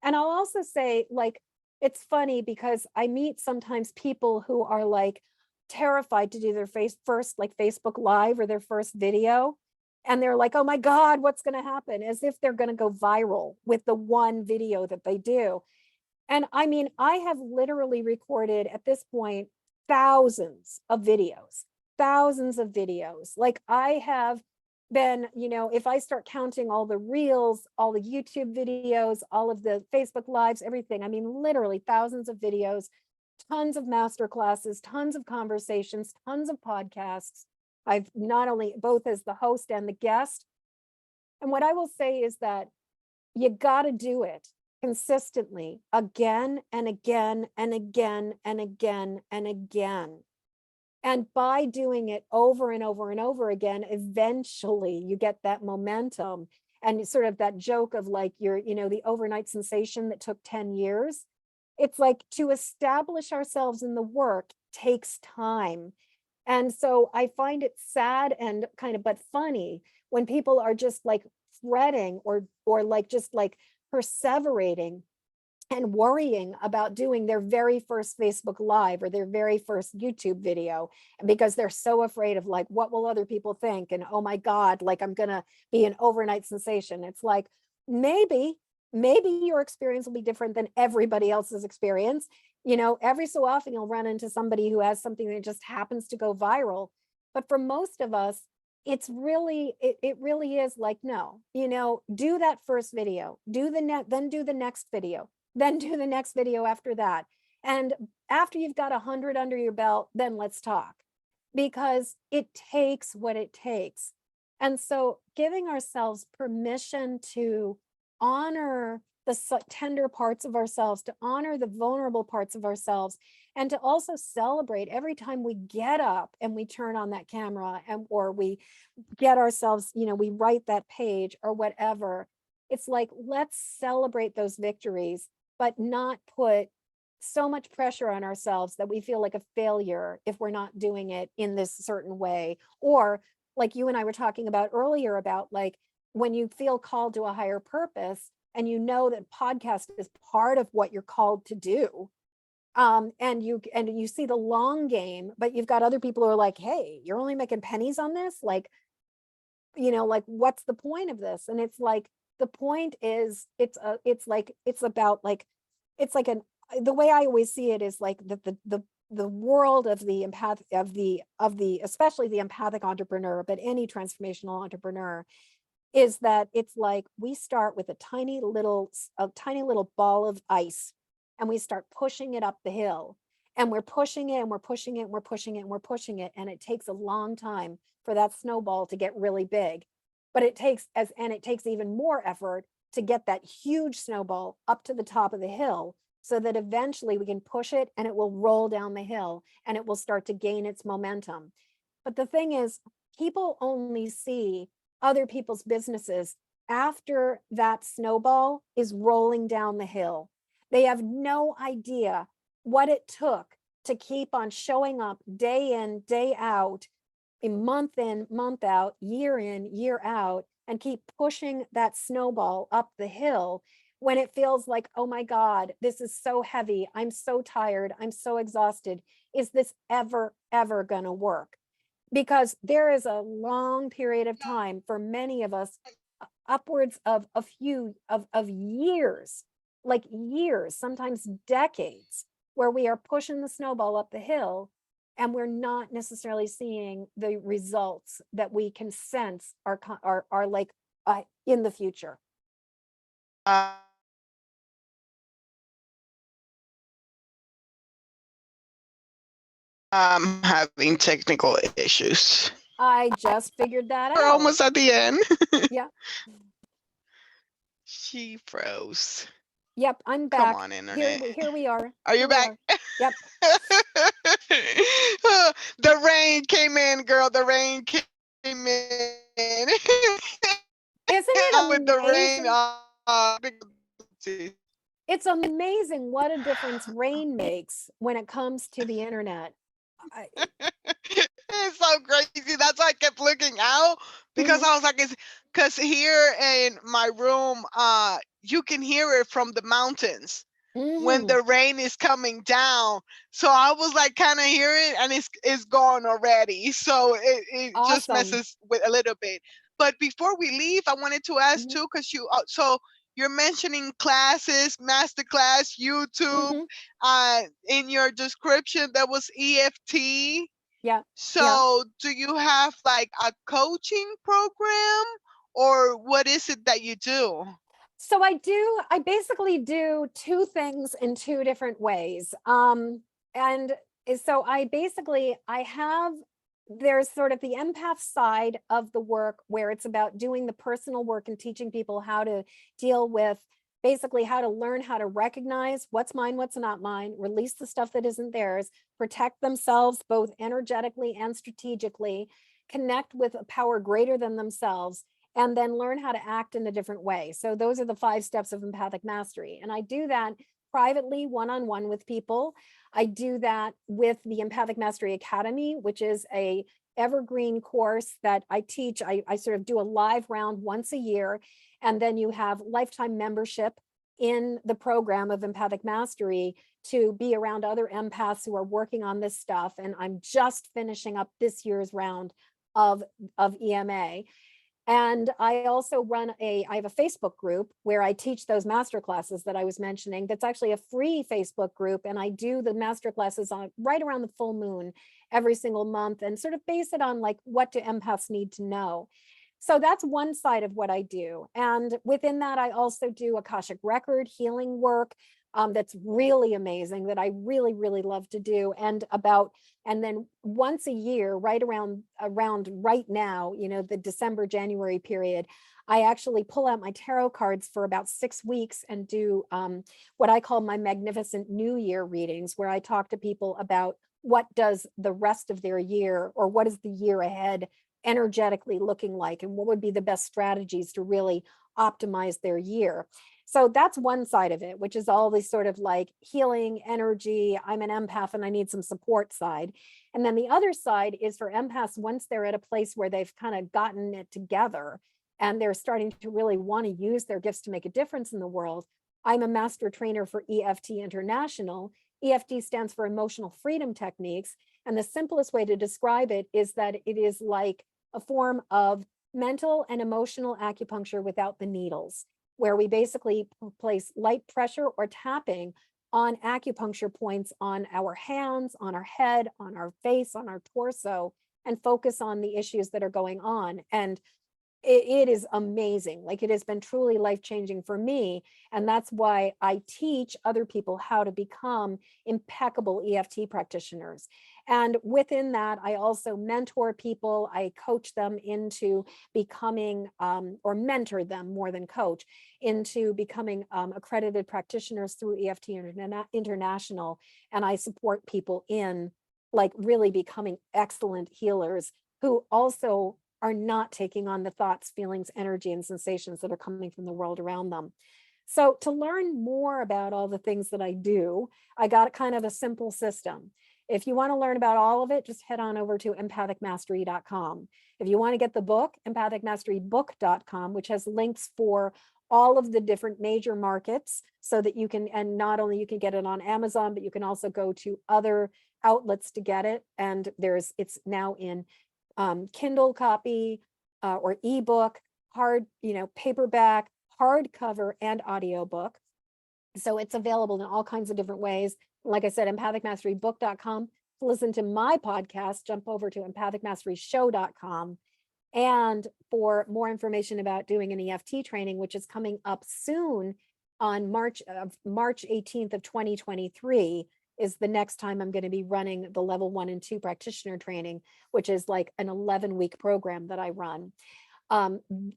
And I'll also say, like, it's funny because I meet sometimes people who are like terrified to do their first like Facebook Live or their first video. And they're like, oh my God, what's going to happen? As if they're going to go viral with the one video that they do. And I mean, I have literally recorded at this point thousands of videos, thousands of videos. Like I have been, if I start counting all the reels, all the YouTube videos, all of the Facebook lives, everything, I mean, literally thousands of videos, tons of master classes, tons of conversations, tons of podcasts. I've not only both as the host and the guest. And what I will say is that you got to do it consistently again and again and again and again and again. And by doing it over and over and over again, eventually you get that momentum. And sort of that joke of like the overnight sensation that took 10 years. It's like to establish ourselves in the work takes time. And so I find it sad and kind of, but funny when people are just like fretting or like just like perseverating and worrying about doing their very first Facebook Live or their very first YouTube video because they're so afraid of like, what will other people think? And oh my God, like I'm gonna be an overnight sensation. It's like, maybe your experience will be different than everybody else's experience. Every so often you'll run into somebody who has something that just happens to go viral. But for most of us, it's really, it really is like, no, do that first video, then do the next video, then do the next video after that. And after you've got 100 under your belt, then let's talk, because it takes what it takes. And so giving ourselves permission to honor the tender parts of ourselves, to honor the vulnerable parts of ourselves, and to also celebrate every time we get up and we turn on that camera or we get ourselves, we write that page or whatever. It's like, let's celebrate those victories, but not put so much pressure on ourselves that we feel like a failure if we're not doing it in this certain way. Or like you and I were talking about earlier about like when you feel called to a higher purpose and that podcast is part of what you're called to do. And you see the long game, but you've got other people who are like, hey, you're only making pennies on this. Like, like what's the point of this? And it's like, the point is it's about like, it's like the way I always see it is like the world of the especially the empathic entrepreneur, but any transformational entrepreneur, is that it's like we start with a tiny little ball of ice and we start pushing it up the hill, and we're pushing it and we're pushing it and we're pushing it and we're pushing it. And it takes a long time for that snowball to get really big. But it takes even more effort to get that huge snowball up to the top of the hill so that eventually we can push it and it will roll down the hill and it will start to gain its momentum. But the thing is, people only see other people's businesses after that snowball is rolling down the hill. They have no idea what it took to keep on showing up day in, day out, month in, month out, year in, year out, and keep pushing that snowball up the hill when it feels like, oh my God, this is so heavy. I'm so tired. I'm so exhausted. Is this ever going to work? Because there is a long period of time for many of us, upwards of a few of years, like years, sometimes decades, where we are pushing the snowball up the hill and we're not necessarily seeing the results that we can sense are like in the future. Having technical issues. I just figured that out. We're almost at the end. Yeah. She froze. Yep, I'm back. Come on, internet. Here we are. Are you back? Yep. The rain came in, girl. The rain came in. Isn't it amazing? With the rain, it's amazing what a difference rain makes when it comes to the internet. It's so crazy. That's why I kept looking out, because I was like, because here in my room, you can hear it from the mountains when the rain is coming down. So I was like, kind of hear it, and it's gone already. So it Awesome. just messes with a little bit. But before we leave, I wanted to ask too, because you're mentioning classes, masterclass, YouTube. In your description, there was EFT. Yeah. Yeah. So, do you have like a coaching program or what is it that you do? So I basically do two things in two different ways. And so I have, there's sort of the empath side of the work where it's about doing the personal work and teaching people how to deal with, basically how to learn how to recognize what's mine, what's not mine, release the stuff that isn't theirs, protect themselves both energetically and strategically, connect with a power greater than themselves, and then learn how to act in a different way. So those are the 5 steps of empathic mastery. And I do that privately, one-on-one with people. I do that with the Empathic Mastery Academy, which is a evergreen course that I teach. I sort of do a live round once a year, and then you have lifetime membership in the program of empathic mastery to be around other empaths who are working on this stuff. And I'm just finishing up this year's round of EMA. And I also I have a Facebook group where I teach those master classes that I was mentioning. That's actually a free Facebook group. And I do the master classes on right around the full moon every single month and sort of base it on like, what do empaths need to know? So that's one side of what I do. And within that, I also do Akashic record healing work. That's really amazing, that I really, really love to do. And then once a year, right around right now, the December, January period, I actually pull out my tarot cards for about 6 weeks and do what I call my magnificent New Year readings, where I talk to people about what does the rest of their year, or what is the year ahead energetically looking like, and what would be the best strategies to really optimize their year. So that's one side of it, which is all these sort of like healing energy. I'm an empath and I need some support side. And then the other side is for empaths, once they're at a place where they've kind of gotten it together and they're starting to really want to use their gifts to make a difference in the world. I'm a master trainer for EFT International. EFT stands for Emotional Freedom Techniques. And the simplest way to describe it is that it is like a form of mental and emotional acupuncture without the needles, where we basically place light pressure or tapping on acupuncture points on our hands, on our head, on our face, on our torso, and focus on the issues that are going on. And it is amazing. Like, it has been truly life-changing for me. And that's why I teach other people how to become impeccable EFT practitioners. And within that, I also mentor people. I coach them into becoming, or mentor them more than coach, into becoming accredited practitioners through EFT International. And I support people in like really becoming excellent healers who also are not taking on the thoughts, feelings, energy, and sensations that are coming from the world around them. So to learn more about all the things that I do, I got kind of a simple system. If you want to learn about all of it, just head on over to empathicmastery.com. If you want to get the book, empathicmasterybook.com, which has links for all of the different major markets, so that you can, and not only you can get it on Amazon, but you can also go to other outlets to get it. And it's now in Kindle copy or ebook, hard, paperback, hardcover, and audiobook. So it's available in all kinds of different ways. Like I said, empathicmasterybook.com. To listen to my podcast, jump over to empathicmasteryshow.com. And for more information about doing an EFT training, which is coming up soon on March 18th of 2023, is the next time I'm going to be running the level 1 and 2 practitioner training, which is like an 11-week program that I run.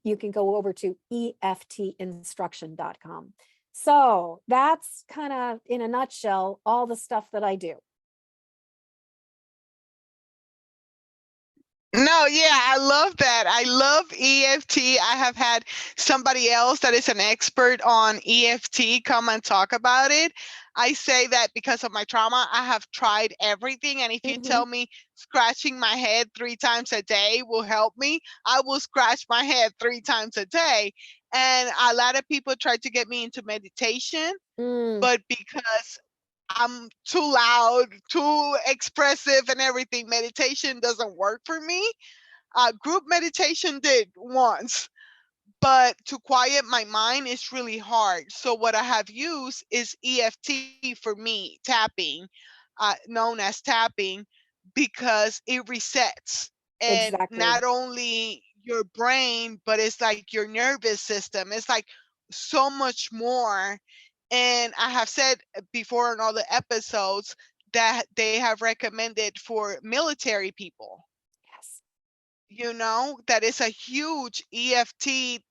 You can go over to eftinstruction.com. So that's kind of, in a nutshell, all the stuff that I do. No, yeah, I love that. I love EFT. I have had somebody else that is an expert on EFT come and talk about it. I say that because of my trauma, I have tried everything. And if you tell me scratching my head 3 times a day will help me, I will scratch my head 3 times a day. And a lot of people try to get me into meditation, but because I'm too loud, too expressive and everything, meditation doesn't work for me. Group meditation did once, but to quiet my mind is really hard. So what I have used is EFT for me, tapping, known as tapping, because it resets. And Exactly. not only your brain, but it's like your nervous system. It's like so much more. And I have said before in all the episodes that they have recommended for military people, Yes. that is a huge EFT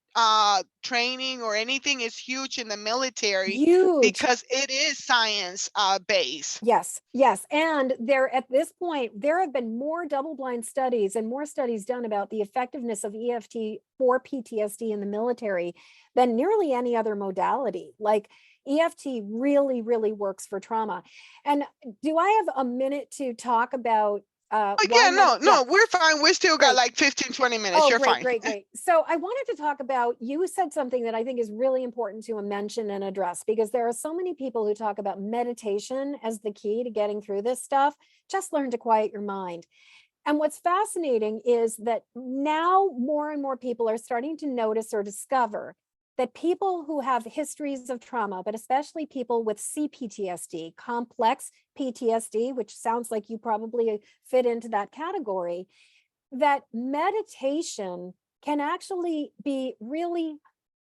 training, or anything is huge in the military, Huge. because it is science based. Yes, yes. And there, at this point, there have been more double-blind studies and more studies done about the effectiveness of EFT for PTSD in the military than nearly any other modality. Like EFT really, really works for trauma. And do I have a minute to talk about Oh, why yeah, no, Yeah, no, we're fine. We still got great. like 15-20 minutes. Oh, You're great, fine. great, great. So I wanted to talk about, you said something that I think is really important to mention and address, because there are so many people who talk about meditation as the key to getting through this stuff. Just learn to quiet your mind. And what's fascinating is that now more and more people are starting to notice or discover that people who have histories of trauma, but especially people with CPTSD, complex PTSD, which sounds like you probably fit into that category, that meditation can actually be really,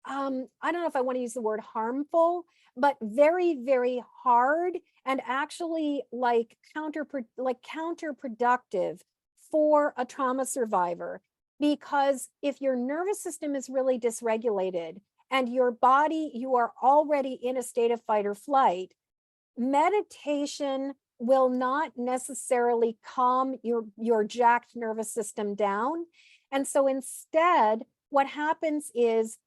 I don't know if I want to use the word harmful, but very, very hard, and actually like counterproductive for a trauma survivor. Because if your nervous system is really dysregulated and your body, you are already in a state of fight or flight, meditation will not necessarily calm your jacked nervous system down. And so instead, what happens is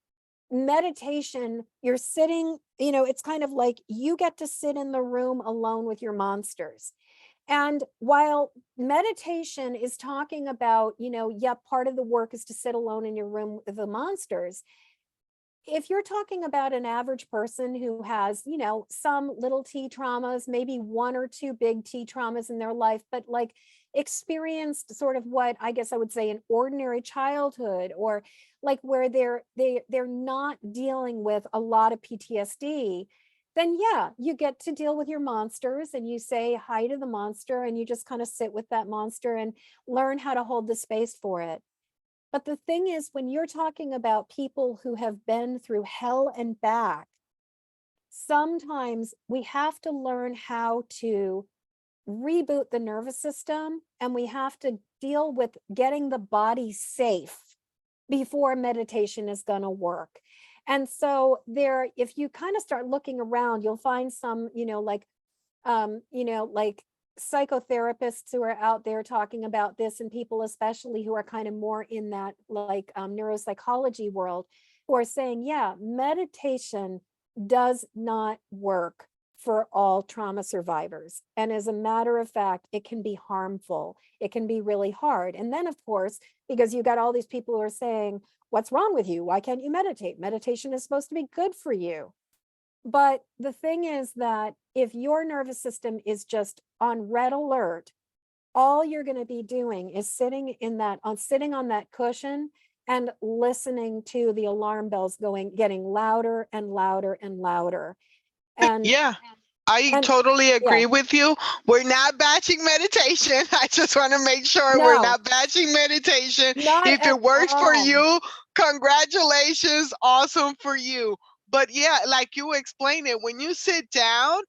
meditation, you're sitting, it's kind of like you get to sit in the room alone with your monsters. And while meditation is talking about, yeah, part of the work is to sit alone in your room with the monsters, if you're talking about an average person who has, some little T traumas, maybe one or two big T traumas in their life, but like experienced sort of what I guess I would say an ordinary childhood, or like where they're not dealing with a lot of PTSD, then yeah, you get to deal with your monsters and you say hi to the monster and you just kind of sit with that monster and learn how to hold the space for it. But the thing is, when you're talking about people who have been through hell and back, sometimes we have to learn how to reboot the nervous system, and we have to deal with getting the body safe before meditation is going to work. And so there, if you kind of start looking around, you'll find some, like psychotherapists who are out there talking about this, and people especially who are kind of more in that like neuropsychology world, who are saying, yeah, meditation does not work for all trauma survivors. And as a matter of fact, it can be harmful. It can be really hard. And then, of course, because you got all these people who are saying, what's wrong with you? Why can't you meditate? Meditation is supposed to be good for you. But the thing is that if your nervous system is just on red alert, all you're going to be doing is sitting on that cushion and listening to the alarm bells getting louder and louder and louder. And Yeah, I and totally yeah, agree with you. We're not batching meditation. I just want to make sure we're no, not batching meditation. not If at it works for all. you, congratulations. Awesome for you. But yeah, like you explained it, when you sit down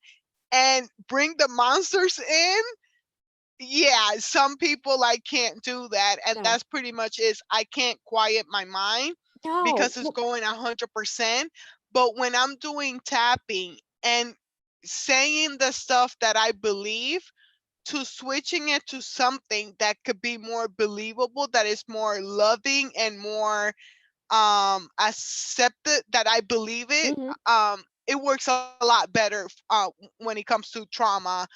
and bring the monsters in, yeah, some people like can't do that. And No, that's pretty much is I can't quiet my mind no. because it's going 100%. But when I'm doing tapping and saying the stuff that I believe, to switching it to something that could be more believable, that is more loving and more accepted, that I believe it, Mhm. it works a lot better when it comes to trauma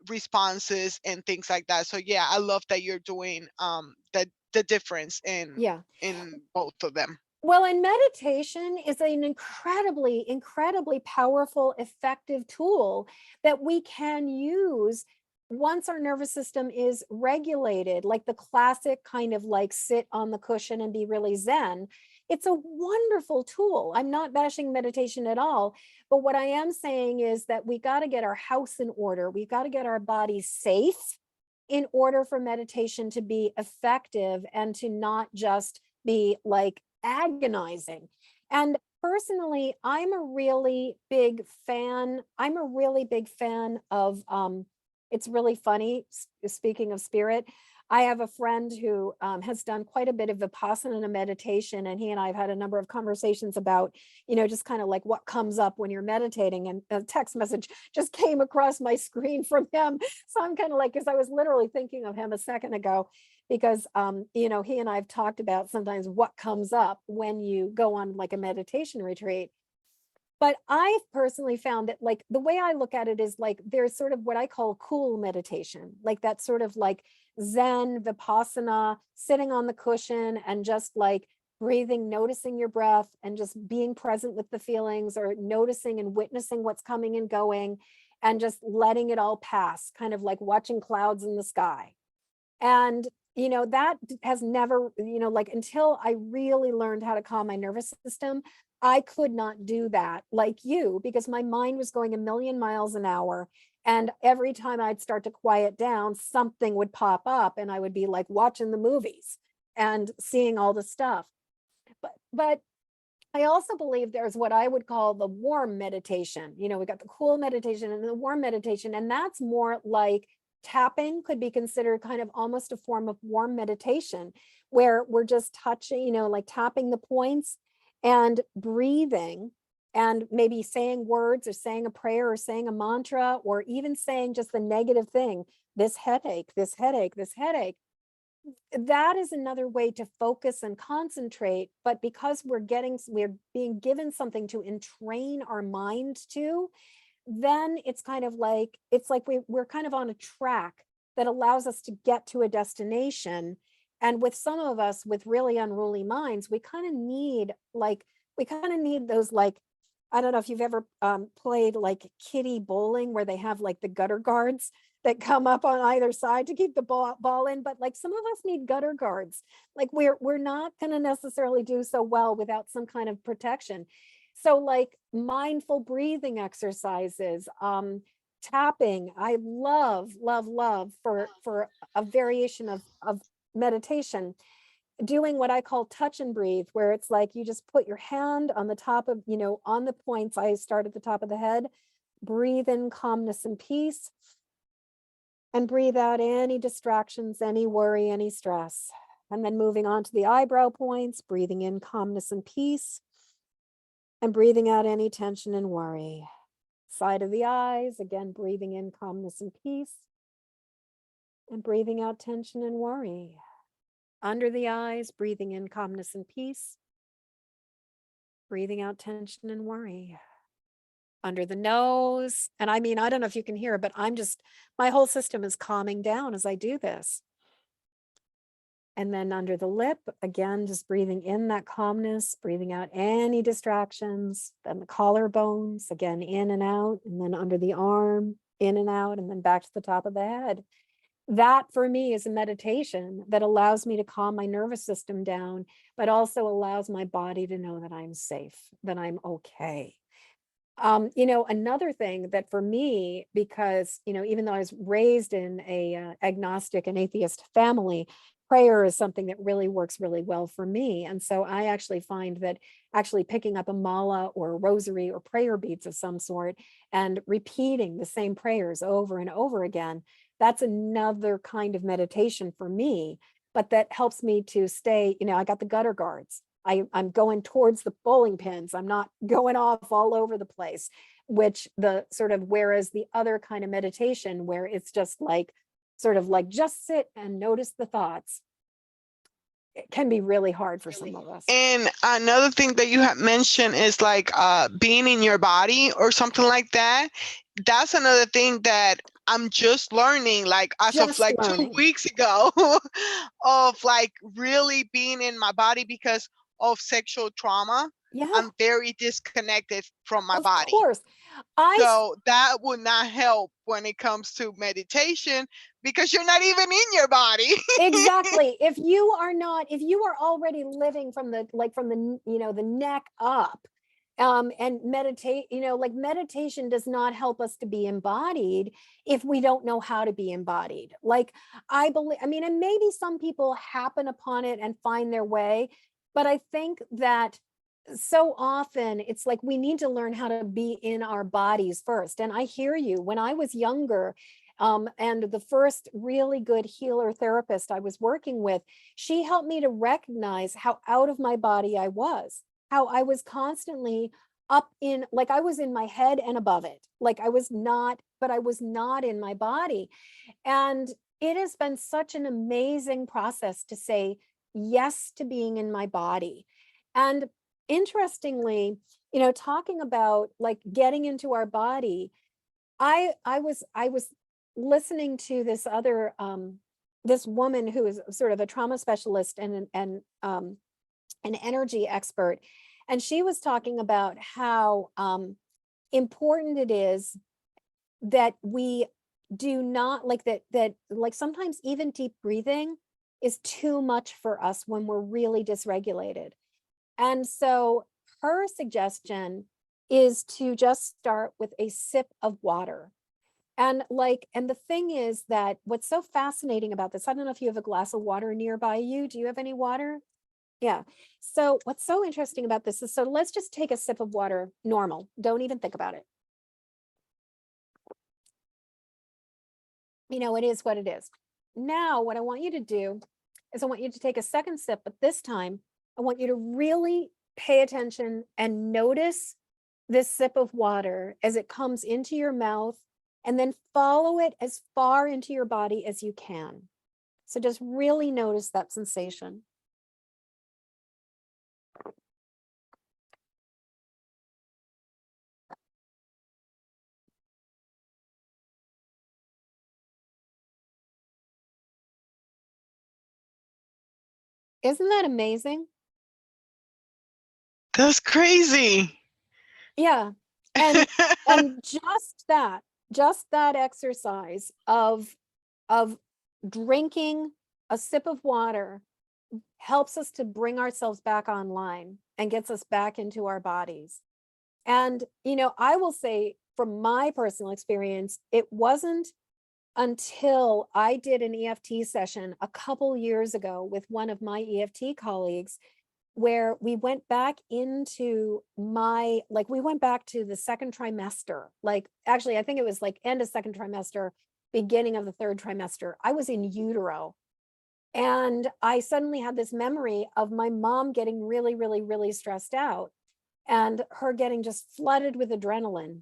responses and things like that. So yeah, I love that you're doing the difference Yeah. in both of them. Well, and meditation is an incredibly, incredibly powerful, effective tool that we can use once our nervous system is regulated, like the classic kind of like sit on the cushion and be really zen. It's a wonderful tool. I'm not bashing meditation at all. But what I am saying is that we got to get our house in order. We've got to get our bodies safe in order for meditation to be effective and to not just be like agonizing. And personally, I'm a really big fan. I'm a really big fan of, it's really funny, speaking of spirit, I have a friend who has done quite a bit of Vipassana and meditation, and he and I have had a number of conversations about, just kind of like what comes up when you're meditating. And a text message just came across my screen from him. So I'm kind of like, because I was literally thinking of him a second ago, because, he and I have talked about sometimes what comes up when you go on like a meditation retreat. But I've personally found that, like, the way I look at it is like there's sort of what I call cool meditation, like that sort of like Zen, Vipassana, sitting on the cushion and just like breathing, noticing your breath and just being present with the feelings, or noticing and witnessing what's coming and going and just letting it all pass, kind of like watching clouds in the sky. And that has never, like, until I really learned how to calm my nervous system, I could not do that like you, because my mind was going a million miles an hour. And every time I'd start to quiet down, something would pop up and I would be like watching the movies and seeing all the stuff. But I also believe there's what I would call the warm meditation. We got the cool meditation and the warm meditation, and that's more like tapping, could be considered kind of almost a form of warm meditation, where we're just touching, like tapping the points and breathing, and maybe saying words or saying a prayer or saying a mantra, or even saying just the negative thing, this headache, this headache, this headache. That is another way to focus and concentrate. But because we're being given something to entrain our mind to, then it's kind of like, it's like we're kind of on a track that allows us to get to a destination. And with some of us with really unruly minds, we kind of need those, like, I don't know if you've ever played like kiddie bowling, where they have like the gutter guards that come up on either side to keep the ball in. But like some of us need gutter guards. Like we're not going to necessarily do so well without some kind of protection. So like mindful breathing exercises, tapping, I love, love, love for a variation of meditation, doing what I call touch and breathe, where it's like you just put your hand on the top of, on the points. I start at the top of the head, breathe in calmness and peace, and breathe out any distractions, any worry, any stress. And then moving on to the eyebrow points, breathing in calmness and peace, and breathing out any tension and worry. Side of the eyes, again, breathing in calmness and peace, and breathing out tension and worry. Under the eyes, breathing in calmness and peace, breathing out tension and worry. Under the nose, and I mean, I don't know if you can hear, but my whole system is calming down as I do this. And then under the lip, again, just breathing in that calmness, breathing out any distractions. Then the collarbones, again, in and out, and then under the arm, in and out, and then back to the top of the head. That for me is a meditation that allows me to calm my nervous system down, but also allows my body to know that I'm safe, that I'm okay. Another thing that for me, because, even though I was raised in a agnostic and atheist family, prayer is something that really works really well for me. And so I actually find that actually picking up a mala or a rosary or prayer beads of some sort and repeating the same prayers over and over again, that's another kind of meditation for me, but that helps me to stay, I got the gutter guards. I'm going towards the bowling pins. I'm not going off all over the place, whereas the other kind of meditation where it's just like, sort of like, just sit and notice the thoughts, it can be really hard for some of us. And another thing that you have mentioned is like being in your body or something like that. That's another thing that I'm just learning, like as of like 2 weeks ago, of like really being in my body because of sexual trauma. Yeah, I'm very disconnected from my of body. course. So that would not help when it comes to meditation, because you're not even in your body. Exactly. If you are already living from the, the neck up, And meditate, like meditation does not help us to be embodied if we don't know how to be embodied. Like, I believe, I mean, and maybe some people happen upon it and find their way, but I think that so often it's like we need to learn how to be in our bodies first. And I hear you. When I was younger, and the first really good healer therapist I was working with, she helped me to recognize how out of my body I was, how I was constantly up in, like I was in my head and above it. Like I was not, but I was not in my body. And it has been such an amazing process to say yes to being in my body. And interestingly, talking about like getting into our body, I was listening to this other this woman who is sort of a trauma specialist and an energy expert, and she was talking about how important it is that we do not like that like sometimes even deep breathing is too much for us when we're really dysregulated. And so her suggestion is to just start with a sip of water. And the thing is that what's so fascinating about this, I don't know if you have a glass of water nearby you. Do you have any water? Yeah. So what's so interesting about this is, so let's just take a sip of water, normal. Don't even think about it. It is what it is. Now, what I want you to do is I want you to take a second sip, but this time I want you to really pay attention and notice this sip of water as it comes into your mouth, and then follow it as far into your body as you can. So just really notice that sensation. Isn't that amazing? That's crazy. Yeah. And just that exercise of drinking a sip of water helps us to bring ourselves back online and gets us back into our bodies. And I will say from my personal experience, it wasn't until I did an EFT session a couple years ago with one of my EFT colleagues, where we went back into we went back to the second trimester. Like, actually, I think it was like end of second trimester, beginning of the third trimester. I was in utero. And I suddenly had this memory of my mom getting really, really, really stressed out and her getting just flooded with adrenaline.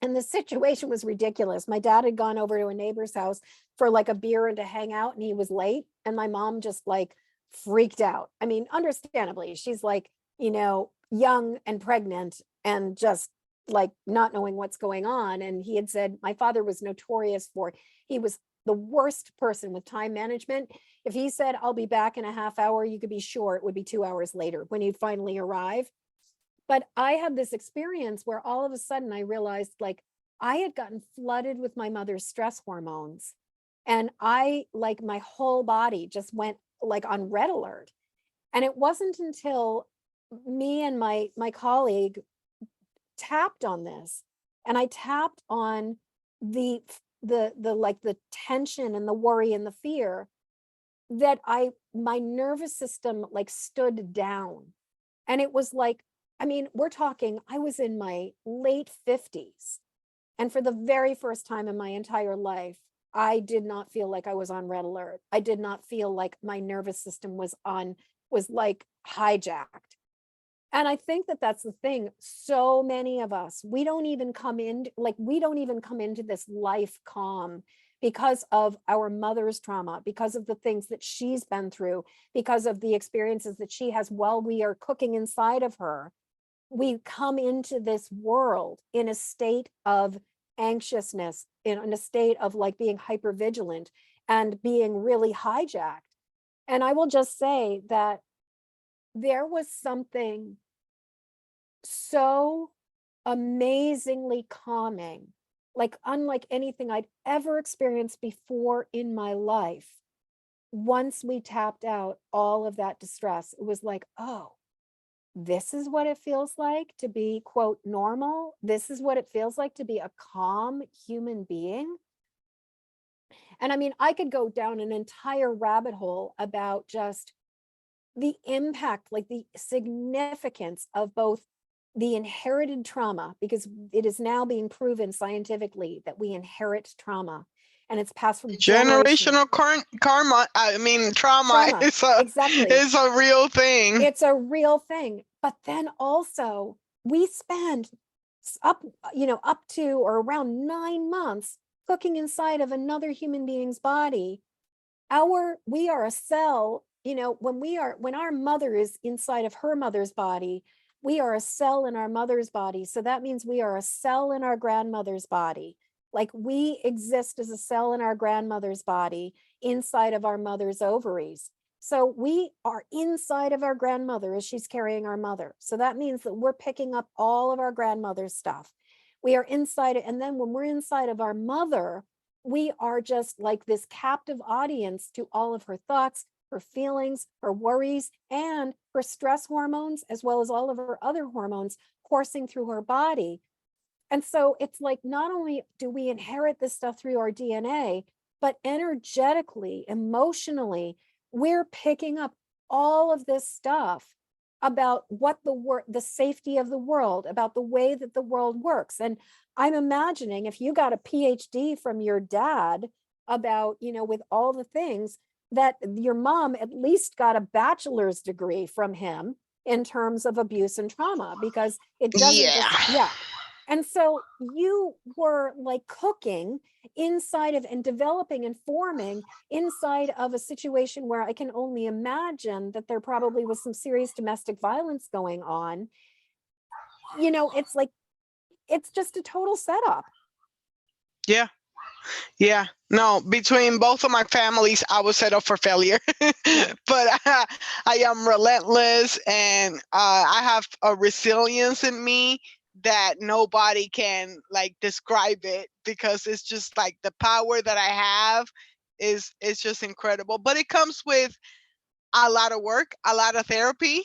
And the situation was ridiculous. My dad had gone over to a neighbor's house for like a beer and to hang out, and he was late. And my mom just like freaked out. I mean, understandably, she's like, young and pregnant and just like not knowing what's going on. And he had said, my father was notorious for, he was the worst person with time management. If he said, I'll be back in a half hour, you could be sure it would be 2 hours later when he'd finally arrive. But I had this experience where all of a sudden I realized like I had gotten flooded with my mother's stress hormones. And like my whole body just went like on red alert. And it wasn't until me and my colleague tapped on this, and I tapped on the like the tension and the worry and the fear, that my nervous system like stood down. And it was like, I mean, we're talking, I was in my late 50s. And for the very first time in my entire life, I did not feel like I was on red alert. I did not feel like my nervous system was like hijacked. And I think that that's the thing. So many of us, we don't even come into this life calm because of our mother's trauma, because of the things that she's been through, because of the experiences that she has while we are cooking inside of her. We come into this world in a state of anxiousness, in a state of like being hyper vigilant and being really hijacked. And I will just say that there was something so amazingly calming, like unlike anything I'd ever experienced before in my life. Once we tapped out all of that distress, it was like, oh, this is what it feels like to be, quote, normal. This is what it feels like to be a calm human being. And I mean, I could go down an entire rabbit hole about just the impact, like the significance of both the inherited trauma, because it is now being proven scientifically that we inherit trauma and it's passed from generation. Generational karma, I mean, trauma Trauma, exactly. is a real thing. It's a real thing. But then also we spend up, up to or around 9 months cooking inside of another human being's body. We are a cell, when our mother is inside of her mother's body, we are a cell in our mother's body. So that means we are a cell in our grandmother's body. Like we exist as a cell in our grandmother's body inside of our mother's ovaries. So we are inside of our grandmother as she's carrying our mother. So that means that we're picking up all of our grandmother's stuff. We are inside it. And then when we're inside of our mother, we are just like this captive audience to all of her thoughts, her feelings, her worries, and her stress hormones, as well as all of her other hormones coursing through her body. And so it's like, not only do we inherit this stuff through our DNA, but energetically, emotionally, we're picking up all of this stuff about what the safety of the world, about the way that the world works. And I'm imagining if you got a PhD from your dad about, with all the things, that your mom at least got a bachelor's degree from him in terms of abuse and trauma, because it doesn't just, yeah. And so you were like cooking inside of and developing and forming inside of a situation where I can only imagine that there probably was some serious domestic violence going on. It's like, it's just a total setup. Yeah. Yeah, no, between both of my families, I was set up for failure. But I am relentless, and I have a resilience in me that nobody can like describe it, because it's just like the power that I have is just incredible. But it comes with a lot of work, a lot of therapy,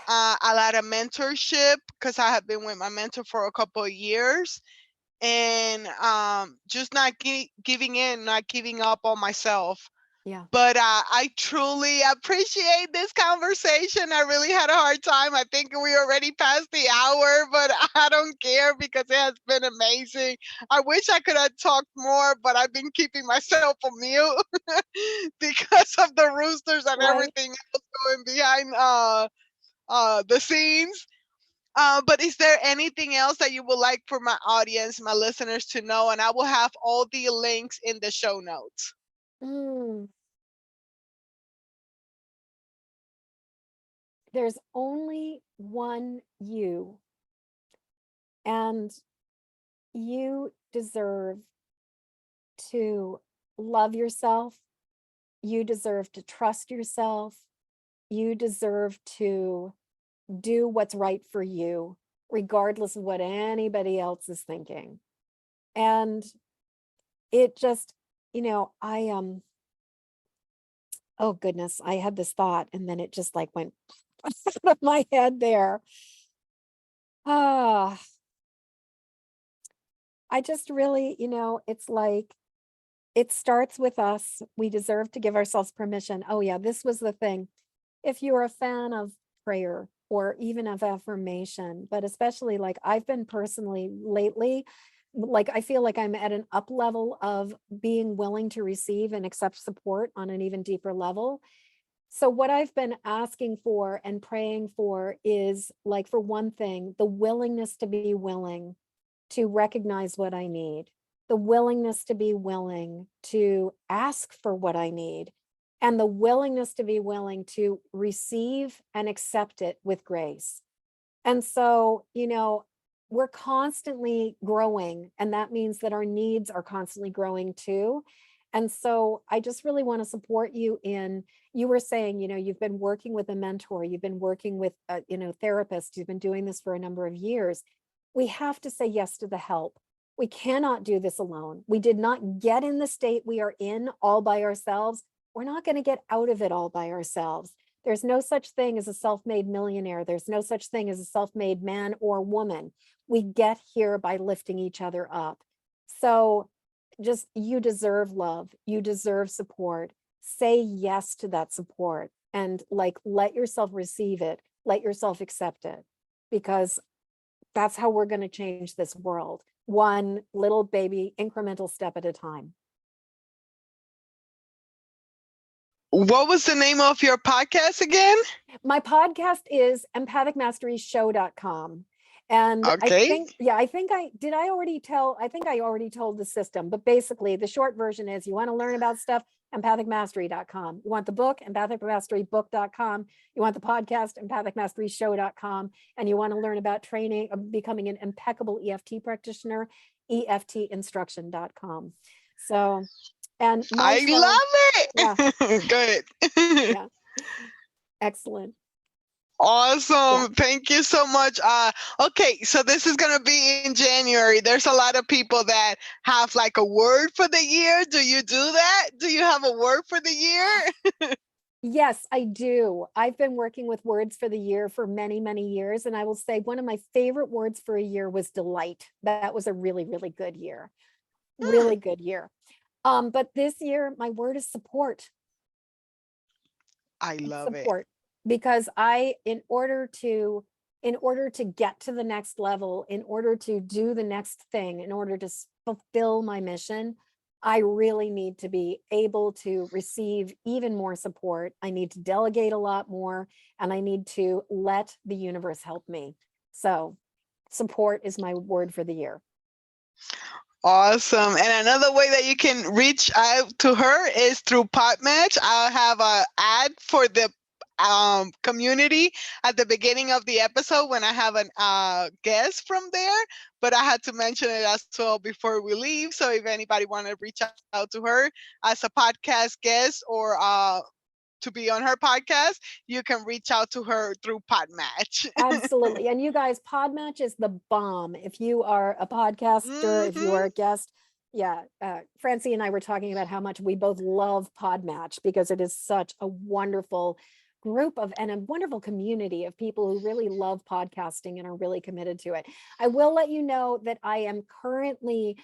a lot of mentorship, because I have been with my mentor for a couple of years, and just not giving in, not giving up on myself. Yeah. But I truly appreciate this conversation. I really had a hard time. I think we already passed the hour, but I don't care because it has been amazing. I wish I could have talked more, but I've been keeping myself on mute because of the roosters and everything else going behind the scenes. But is there anything else that you would like for my audience, my listeners to know? And I will have all the links in the show notes. There's only one you, and you deserve to love yourself. You deserve to trust yourself. You deserve to do what's right for you, regardless of what anybody else is thinking. And it just, oh goodness, I had this thought and then it just like went out of my head there. I just really, it's like, it starts with us. We deserve to give ourselves permission. Oh yeah, this was the thing. If you're a fan of prayer or even of affirmation, but especially like I've been personally lately, like I feel like I'm at an up level of being willing to receive and accept support on an even deeper level. So what I've been asking for and praying for is, like, for one thing, the willingness to be willing to recognize what I need, the willingness to be willing to ask for what I need, and the willingness to be willing to receive and accept it with grace. And so, we're constantly growing, and that means that our needs are constantly growing too. And so I just really want to support you in, you were saying, you've been working with a mentor, you've been working with a, therapist, you've been doing this for a number of years. We have to say yes to the help. We cannot do this alone. We did not get in the state we are in all by ourselves. We're not going to get out of it all by ourselves. There's no such thing as a self-made millionaire. There's no such thing as a self-made man or woman. We get here by lifting each other up. So just, you deserve love. You deserve support. Say yes to that support and like, let yourself receive it. Let yourself accept it, because that's how we're going to change this world. One little baby incremental step at a time. What was the name of your podcast again? My podcast is empathicmasteryshow.com. And Okay. I think I already told the system, but basically the short version is, you want to learn about stuff, empathicmastery.com. You want the book, empathicmasterybook.com. You want the podcast, empathicmasteryshow.com. And you want to learn about training, becoming an impeccable EFT practitioner, eftinstruction.com. So, and my I show, yeah, love it. Good. yeah, excellent. Yeah. Awesome. Thank you so much. Okay, so this is going to be in January. There's a lot of people that have like a word for the year. Do you do that? Do you have a word for the year? Yes, I do. I've been working with words for the year for many, many years. And I will say one of my favorite words for a year was delight. That was a really, really good year. Really good year. But this year, my word is support. I love it. Support. Because in order to get to the next level, in order to do the next thing, in order to fulfill my mission, I really need to be able to receive even more support. I need to delegate a lot more, and I need to let the universe help me. So support is my word for the year. Awesome. And another way that you can reach out to her is through Podmatch. I'll have an ad for the community at the beginning of the episode when I have a guest from there, but I had to mention it as well before we leave. So if anybody want to reach out to her as a podcast guest or to be on her podcast, you can reach out to her through Podmatch. Absolutely. And you guys, Podmatch is the bomb. If you are a podcaster, if you are a guest, yeah, Francie and I were talking about how much we both love Podmatch, because it is such a wonderful group of, and a wonderful community of people who really love podcasting and are really committed to it. I will let you know that I am currently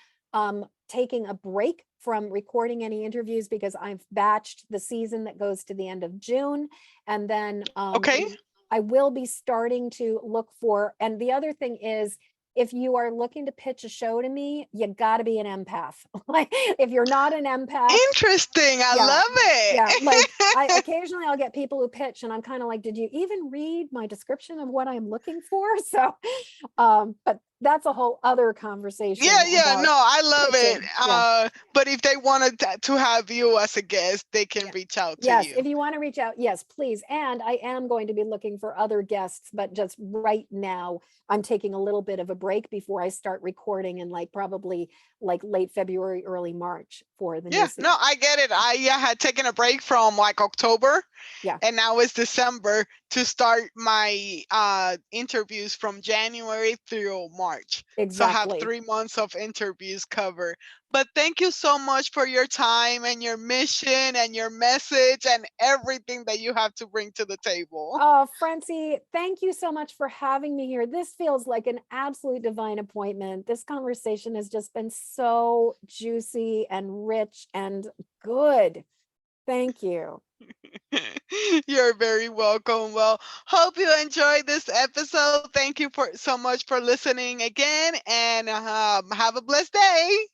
taking a break from recording any interviews, because I've batched the season that goes to the end of June. And then Okay. I will be starting to look for, and the other thing is, if you are looking to pitch a show to me, you got to be an empath. Like, if you're not an empath, Interesting. I yeah, love it. yeah, like occasionally I'll get people who pitch and I'm kind of like, did you even read my description of what I'm looking for? So, but that's a whole other conversation Yeah, about no, I love it. pitching. Yeah. But if they wanted to have you as a guest, they can Yeah. reach out to Yes, you. if you want to reach out, yes, please. And I am going to be looking for other guests, but just right now, I'm taking a little bit of a break before I start recording in probably late February, early March for the new Yeah, season. no, I get it. I had taken a break from like October, Yeah, and now it's December to start my interviews from January through March. So I have exactly. 3 months of interviews covered. But thank you so much for your time and your mission and your message and everything that you have to bring to the table. Oh, Francie, thank you so much for having me here. This feels like an absolute divine appointment. This conversation has just been so juicy and rich and good. Thank you. You're very welcome. Well, hope you enjoyed this episode. Thank you for so much for listening again, and have a blessed day.